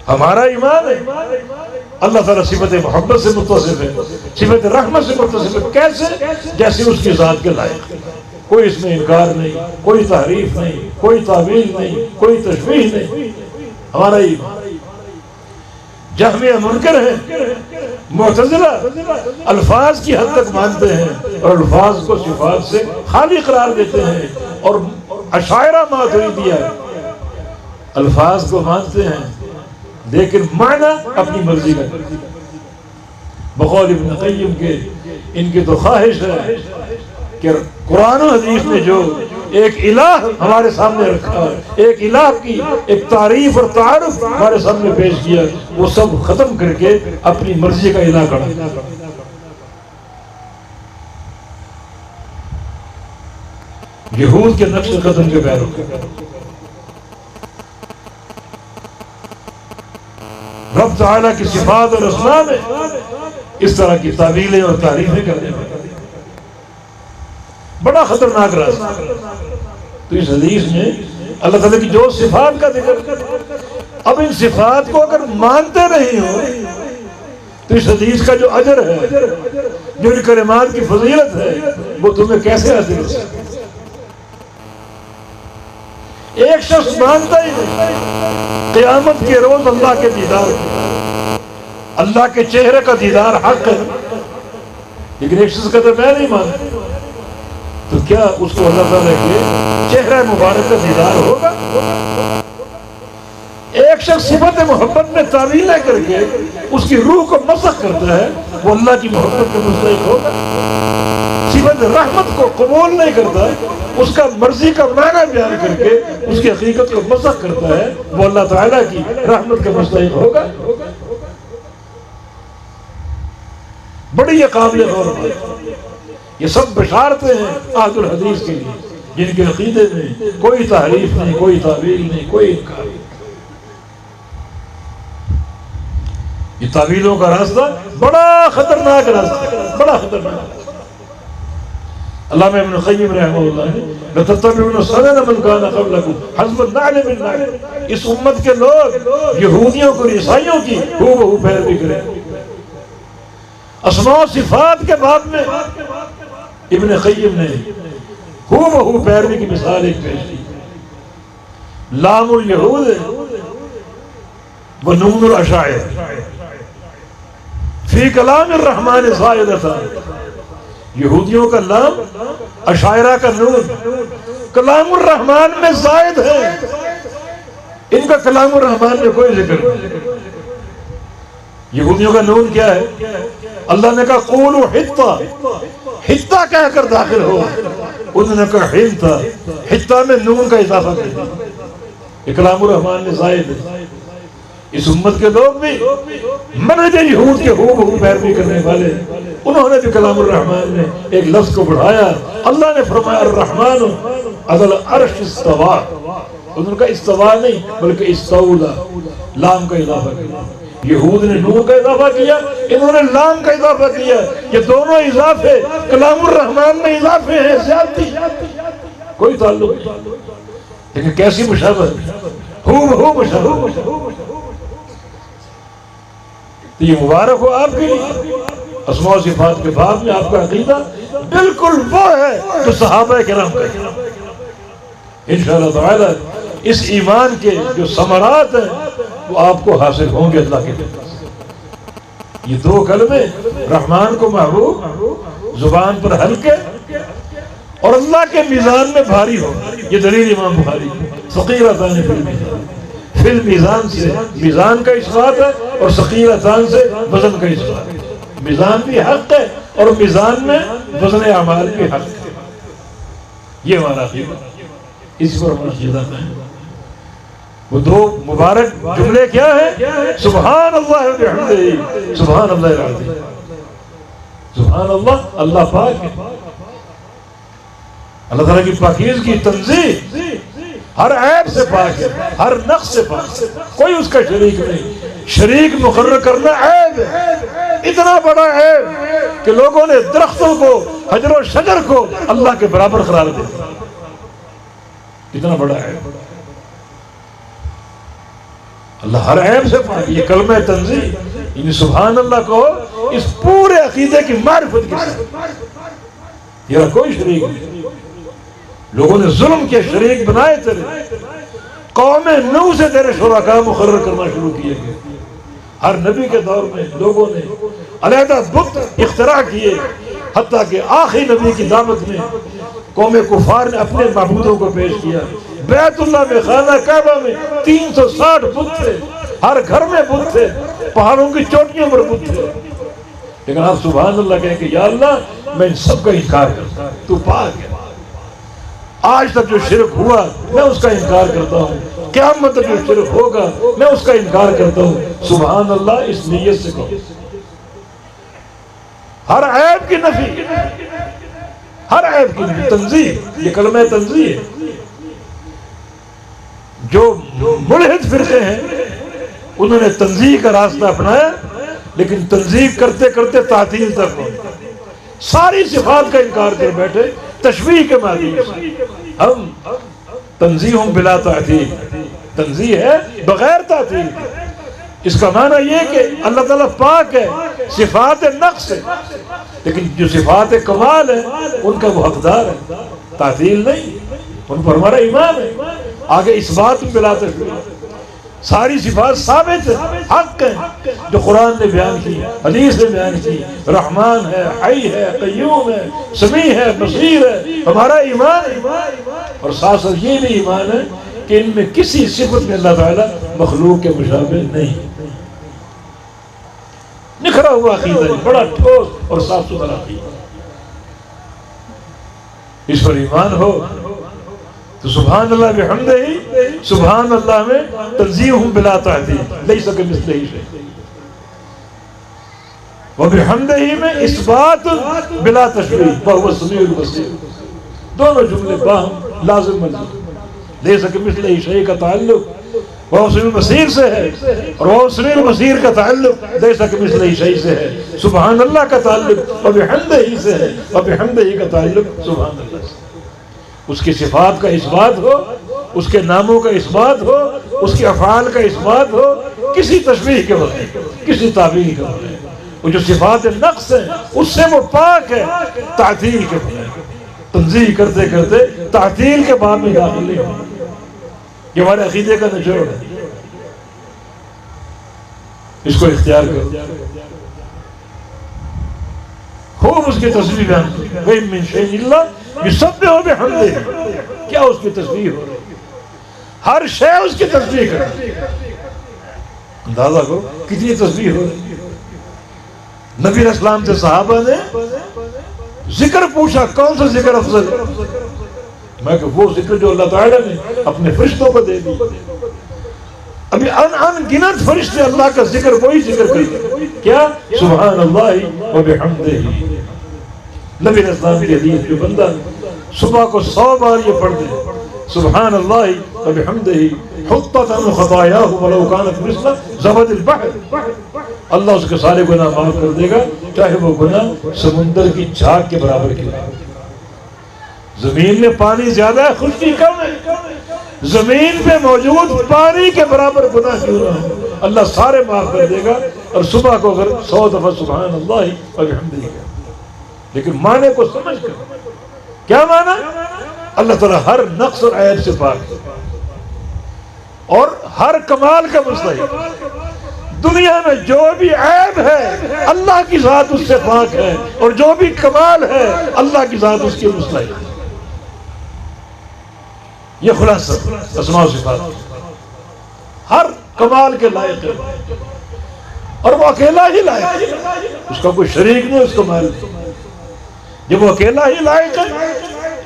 ہمارا ایمان ہے اللہ تعالیٰ صفت محبت سے متصف ہے، صفت رحمت سے متصف ہے. کیسے؟ جیسے اس کی ذات کے لائق. کوئی اس میں انکار نہیں، کوئی تحریف نہیں، کوئی تعویل نہیں، کوئی تشبیہ نہیں. ہمارا ایمان. جہمیہ منکر ہیں، معتزلہ الفاظ کی حد تک مانتے ہیں اور الفاظ کو صفات سے خالی قرار دیتے ہیں. اور اشاعرہ ماتریدیہ الفاظ کو مانتے ہیں لیکن معنی اپنی مرضی کا. بقول ابن قیم کے ان کی تو خواہش ہے کہ قرآن و حدیث میں جو ایک الہ ہمارے سامنے رکھا ہے، ایک الہ کی ایک تعریف اور تعارف ہمارے سامنے پیش کیا، وہ سب ختم کر کے اپنی مرضی کا الہ کھڑا. یہود کے نقش قدم کے پیرو. رب تعالیٰ کی صفات اور اسماء میں اس طرح کی تعویلیں اور تعریفیں کرنے میں بڑا خطرناک راستہ. تو اس حدیث میں اللہ تعالیٰ کی جو صفات کا ذکر، اب ان صفات کو اگر مانتے نہیں ہو تو اس حدیث کا جو اجر ہے، جو ان کلمات کی فضیلت ہے، وہ تمہیں کیسے حاصل ہو سکتی؟ ایک شخص مانتا ہی نہیں قیامت کے روز اللہ کے دیدار، اللہ کے چہرے کا دیدار حق ہے، لیکن ایک شخص کہتا ہے میں نہیں مانتا، تو کیا اس کو اللہ تعالیٰ کے چہرہ مبارک کا دیدار ہوگا؟ ایک شخص صفت محبت میں تعویلیں کر کے اس کی روح کو مسخ کرتا ہے، وہ اللہ کی محبت کا مستحق ہوگا؟ صفت رحمت کو قبول نہیں کرتا، اس کا مرضی کا معنی بیان کر کے اس کی حقیقت کو مسخ کرتا ہے، وہ اللہ تعالیٰ کی رحمت کا مستحق ہوگا؟ بڑی یہ قابل غور ہے. یہ سب بشارتیں ہیں اہل الحدیث کے لیے جن کے عقیدے میں کوئی تحریف نہیں، کوئی تعویل نہیں، کوئی انکار نہیں. یہ تعویلوں کا راستہ بڑا خطرناک راستہ، بڑا خطرناک. علامہ ابن قیم رحمہ اللہ نے لَتَتَّبِعُنَّ سَنَنَ مَنْ كَانَ قَبْلَكُمْ حَذْوَ النَّعْلِ بِالنَّعْلِ. اس امت کے لوگ یہودیوں کو، عیسائیوں کی ہو بہو پیروی کریں. اسماء و صفات کے باب میں ابن قیم نے ہو بہو پیروی کی مثال ایک پیش کی. لام الیہود و نون الاشاعرہ فی کلام الرحمن زائدتان. یہودیوں کا لام، اشاعرہ کا نون کلام الرحمن میں زائد ہے. ان کا کلام الرحمن میں کوئی ذکر نہیں. یہودیوں کا نون کیا ہے؟ اللہ نے کہا قولوا حطہ، حطہ کہہ کر داخل ہو. انہوں نے کہا حنطہ، حطہ میں نون کا اضافہ کر دیا. یہ کلام الرحمن میں زائد ہے. اس امت کے لوگ بھی منہج یہود کے ہو بہو پیروی کرنے والے، انہوں نے بھی کلام الرحمن میں ایک لفظ کو بڑھایا. اللہ نے فرمایا الرحمن علی العرش استویٰ. انہوں کا استوا نہیں بلکہ استولا، لام کا اضافہ کیا. یہود نے نون کا اضافہ کیا، انہوں نے لام کا اضافہ کیا. یہ دونوں اضافے کلام الرحمن میں اضافے ہیں، زیادتی کوئی تعلق نہیں. لیکن کیسی مشابہت، ہو بہو مشابہت. تو یہ مبارک ہو آپ کے لیے. اسماء و صفات کے باب میں آپ کا عقیدہ بالکل وہ ہے جو صحابہ کرام کا ہے. انشاءاللہ تعالی اس ایمان کے جو ثمرات ہیں وہ آپ کو حاصل ہوں گے اللہ کے طرف سے. یہ دو کلمے رحمان کو محبوب، زبان پر ہلکے اور اللہ کے میزان میں بھاری ہو. یہ دلیل امام بخاری ثقیلتان فی المیزان. فی المیزان سے میزان کا اثبات ہے اور ثقیلتان سے وزن کا اثبات ہے. میزان بھی حق ہے اور میزان میں وزن اعمال بھی حق ہے. یہ ہمارا عقیدہ، اس پر ہم عقیدہ ہے۔ وہ دو مبارک جملے کیا ہیں؟ سبحان اللہ و بحمدہ، سبحان اللہ العظیم، سبحان اللہ، اللہ پاک ہے، اللہ تعالیٰ کی پاکیزگی، تنزیہ، ہر عیب سے پاک ہے، ہر نقص سے پاک ہے، کوئی اس کا شریک نہیں۔ شریک مقرر کرنا عیب ہے، اتنا بڑا عیب کہ لوگوں نے درختوں کو، حجر و شجر کو اللہ کے برابر قرار دے دیا، اتنا بڑا عیب۔ اللہ ہر عیب سے پاک، یہ کلمہ تنزیہ، یعنی سبحان اللہ کو اس پورے عقیدے کی معرفت کے ساتھ، یہ کوئی شریک نہیں۔ لوگوں نے ظلم کے شریک بنائے تیرے، قوم نوح سے تیرے شرکاء مقرر کرنا شروع کیے گئے۔ ہر نبی کے دور میں لوگوں نے علیحدہ بت اختراع کیے، حتیٰ کہ آخری نبی کی دعوت میں قوم کفار نے اپنے معبودوں کو پیش کیا۔ بیت اللہ میں، خانہ کعبہ میں 360 بت تھے، ہر گھر میں بت تھے، پہاڑوں کی چوٹیوں پر بت تھے، لیکن آپ سبحان اللہ کہیں کہ یا اللہ میں ان سب کا انکار کرتا ہوں، تو پاک ہے۔ آج تک جو شرک ہوا میں اس کا انکار کرتا ہوں، قیامت تک جو شرک ہوگا میں اس کا انکار کرتا ہوں۔ سبحان اللہ اس نیت سے کہو، ہر عیب کی نفی، ہر عیب کی نفی، تنزیہ، یہ کلمہ تنزیہ ہے۔ جو ملحد فرقے ہیں انہوں نے تنزیہ کا راستہ اپنایا، لیکن تنزیہ کرتے کرتے تعطیل تک پہنچے، ساری صفات کا انکار کر بیٹھے تشبیہ کے مادی سے۔ ہم تنزیہ بلا تعطیل، تنزیہ ہے بغیر تعطیل، اس کا معنی یہ کہ اللہ تعالیٰ پاک ہے، صفات نقص ہے، لیکن جو صفات کمال ہے ان کا وہ حقدار ہے، تعطیل نہیں، ان پر ہمارا ایمان ہے۔ آگے اس بات بلا تشبیہ، ساری صفات ثابت ہے، حق ہے، جو قرآن نے بیان کی، حدیث نے بیان کی، رحمان ہے، حی ہے، قیوم ہے، سمیع ہے، بصیر ہے، ہمارا ایمان ہے۔ اور ساتھ ساتھ یہ بھی ایمان ہے کہ ان میں کسی صفت میں اللہ تعالیٰ مخلوق کے مشابہ نہیں۔ نکھرا ہوا عقیدہ ہے، بڑا ٹھوس اور صاف ستھرا عقیدہ، اس پر ایمان ہو تو سبحان اللہ بحمدہ، سبحان اللہ میں تنزیہ بلا تعطیل، لیس کمثلہ شیء، وبحمدہ میں اثبات بلا تشبیہ، وہو السمیع البصیر، دونوں جملے باہم لازم ملزوم۔ لیس کمثلہ شیء کا تعلق وہو السمیع البصیر سے ہے، اور وہو السمیع البصیر کا تعلق لیس کمثلہ شیء سے ہے۔ سبحان اللہ کا تعلق وبحمدہ سے ہے، وبحمدہ کا تعلق سبحان اللہ سے۔ اس کی صفات کا اثبات ہو، اس کے ناموں کا اثبات ہو، اس کے افعال کا اثبات ہو، کسی تشبیہ کے بغیر، کسی تعبیر کے بغیر۔ وہ جو صفات نقص ہیں اس سے وہ پاک ہے، تعطیل کے بغیر۔ تنزیہ کرتے کرتے تعطیل کے بعد میں داخل نہیں ہو، یہ ہمارے عقیدے کا نچوڑ ہے، اس کو اختیار کرو۔ خوب اس کی تصویر بیان کی، وَإِن مِّن شَيْءٍ إِلَّا يُسَبِّحُ بِحَمْدِهِ، کیا اس کی تصویر ہو رہی ہے، ہر شے اس کی تصویر کر رہی ہے۔ اندازہ کرو کتنی تصویر ہو رہی ہے۔ نبی علیہ السلام سے صحابہ نے ذکر پوچھا، کون سا ذکر افضل ہے؟ میں کہ وہ ذکر جو اللہ تعالیٰ نے اپنے فرشتوں کو دے دی۔ ابھی ان گنت فرشتے اللہ کا ذکر وہی ذکر کرتے، کیا؟ سبحان اللہ و بحمدہ۔ نبی علیہ السلام کی حدیث، جو بندہ صبح کو 100 بار یہ پڑھ دے، سبحان اللہ و بحمدہ، حطت عنہ خطایاہ ولو کانت مثل زبد البحر، اللہ اس کے سارے گناہ معاف کر دے گا، چاہے وہ گناہ سمندر کی جھاگ کے برابر کی ہو۔ زمین میں پانی زیادہ ہے، خشکی کم ہے، زمین پہ موجود پانی کے برابر گناہ کیوں نہ ہو، اللہ سارے معاف کر دے گا۔ اور صبح کو اگر 100 دفعہ سبحان اللہ و بحمدہ، لیکن معنی کو سمجھ کر، کیا معنی؟ اللہ تعالیٰ ہر نقص اور عیب سے پاک ہے اور ہر کمال کا مستحق۔ دنیا میں جو بھی عیب ہے اللہ کی ذات اس سے پاک ہے، اور جو بھی کمال ہے اللہ کی ذات اس کی مستحق ہے۔ یہ خلاصہ اسماء و صفات، ہر کمال کے لائق ہے اور وہ اکیلا ہی لائق ہے، اس کا کوئی شریک نہیں، اس کو مالک نہیں۔ جب وہ اکیلا ہی لائق ہے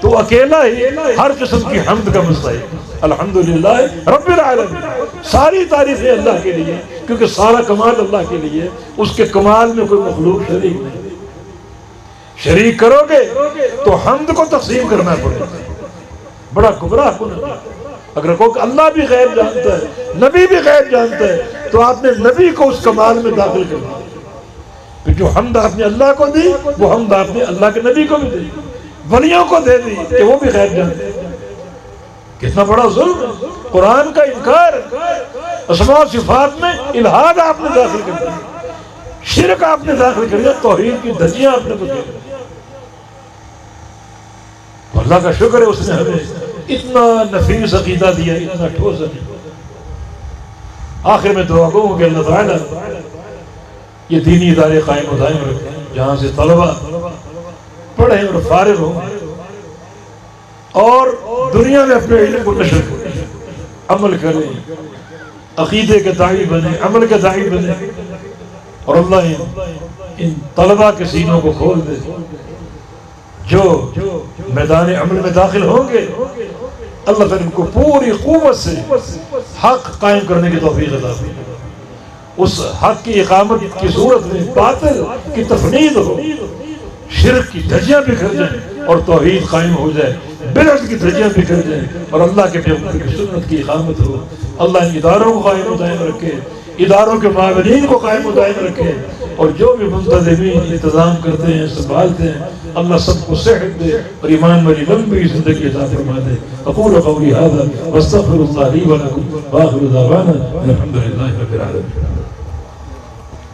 تو اکیلا ہی ہر قسم کی حمد کا مستحق، الحمدللہ رب العالمین، ساری تعریفیں اللہ کے لیے، کیونکہ سارا کمال اللہ کے لیے، اس کے کمال میں کوئی مخلوق شریک نہیں۔ شریک کرو گے تو حمد کو تقسیم کرنا پڑے گا، بڑا گمراہ کن ہے۔ اگر کوئی اللہ بھی غیب جانتا ہے، نبی بھی غیب جانتا ہے، تو آپ نے نبی کو اس کمال میں داخل کرنا، پھر جو حمد آپ نے اللہ کو دی وہ حمد آپ نے اللہ کے نبی کو بھی دی، ولیوں کو دے دی کہ وہ بھی غیب جانتے ہیں۔ کتنا بڑا ظلم ہے، قرآن کا انکار، اسماء و صفات میں الہاد آپ نے داخل کر دیا، شرک آپ نے داخل کر دیا، توحید کی دھجیاں آپ نے بدل دی۔ اللہ کا شکر ہے اس نے ہمیں اتنا نفیس عقیدہ دیا، اتنا ٹھوس عقیدہ۔ آخر میں دعا کروں کہ اللہ تعالیٰ یہ دینی ادارے قائم و دائم رکھیں، جہاں سے طلبہ پڑھیں اور فارغ ہوں اور دنیا میں اپنے علم کو نشر کریں، عمل کریں، عقیدے کے داعی بنیں، عمل کے داعی بنیں، اور اللہ ان طلبہ کے سینوں کو کھول دے جو میدان عمل میں داخل ہوں گے، اللہ تعالیٰ ان کو پوری قوت سے حق قائم کرنے کی توفیق عطا فرمائے، اس حق کی اقامت کی صورت میں باطل کی تفنید ہو، شرک کی دھجیاں بکھر جائیں اور توحید قائم ہو جائے، بدعت کی دھجیاں بکھر جائیں اور اللہ کے پیغمبر کی سنت کی اقامت ہو۔ اللہ ان اداروں کو قائم و دائم رکھے، اداروں کے معاونین کو قائم و دائم رکھے، اور جو بھی منتظمین انتظام کرتے ہیں، سنبھالتے ہیں، اللہ سب کو صحت دے اور ایمان والی لمبی زندگی عطا فرما دے۔ اقول قولی ھذا واستغفر اللہ لی ولکم وآخر دعوانا الحمد للہ رب العالمین۔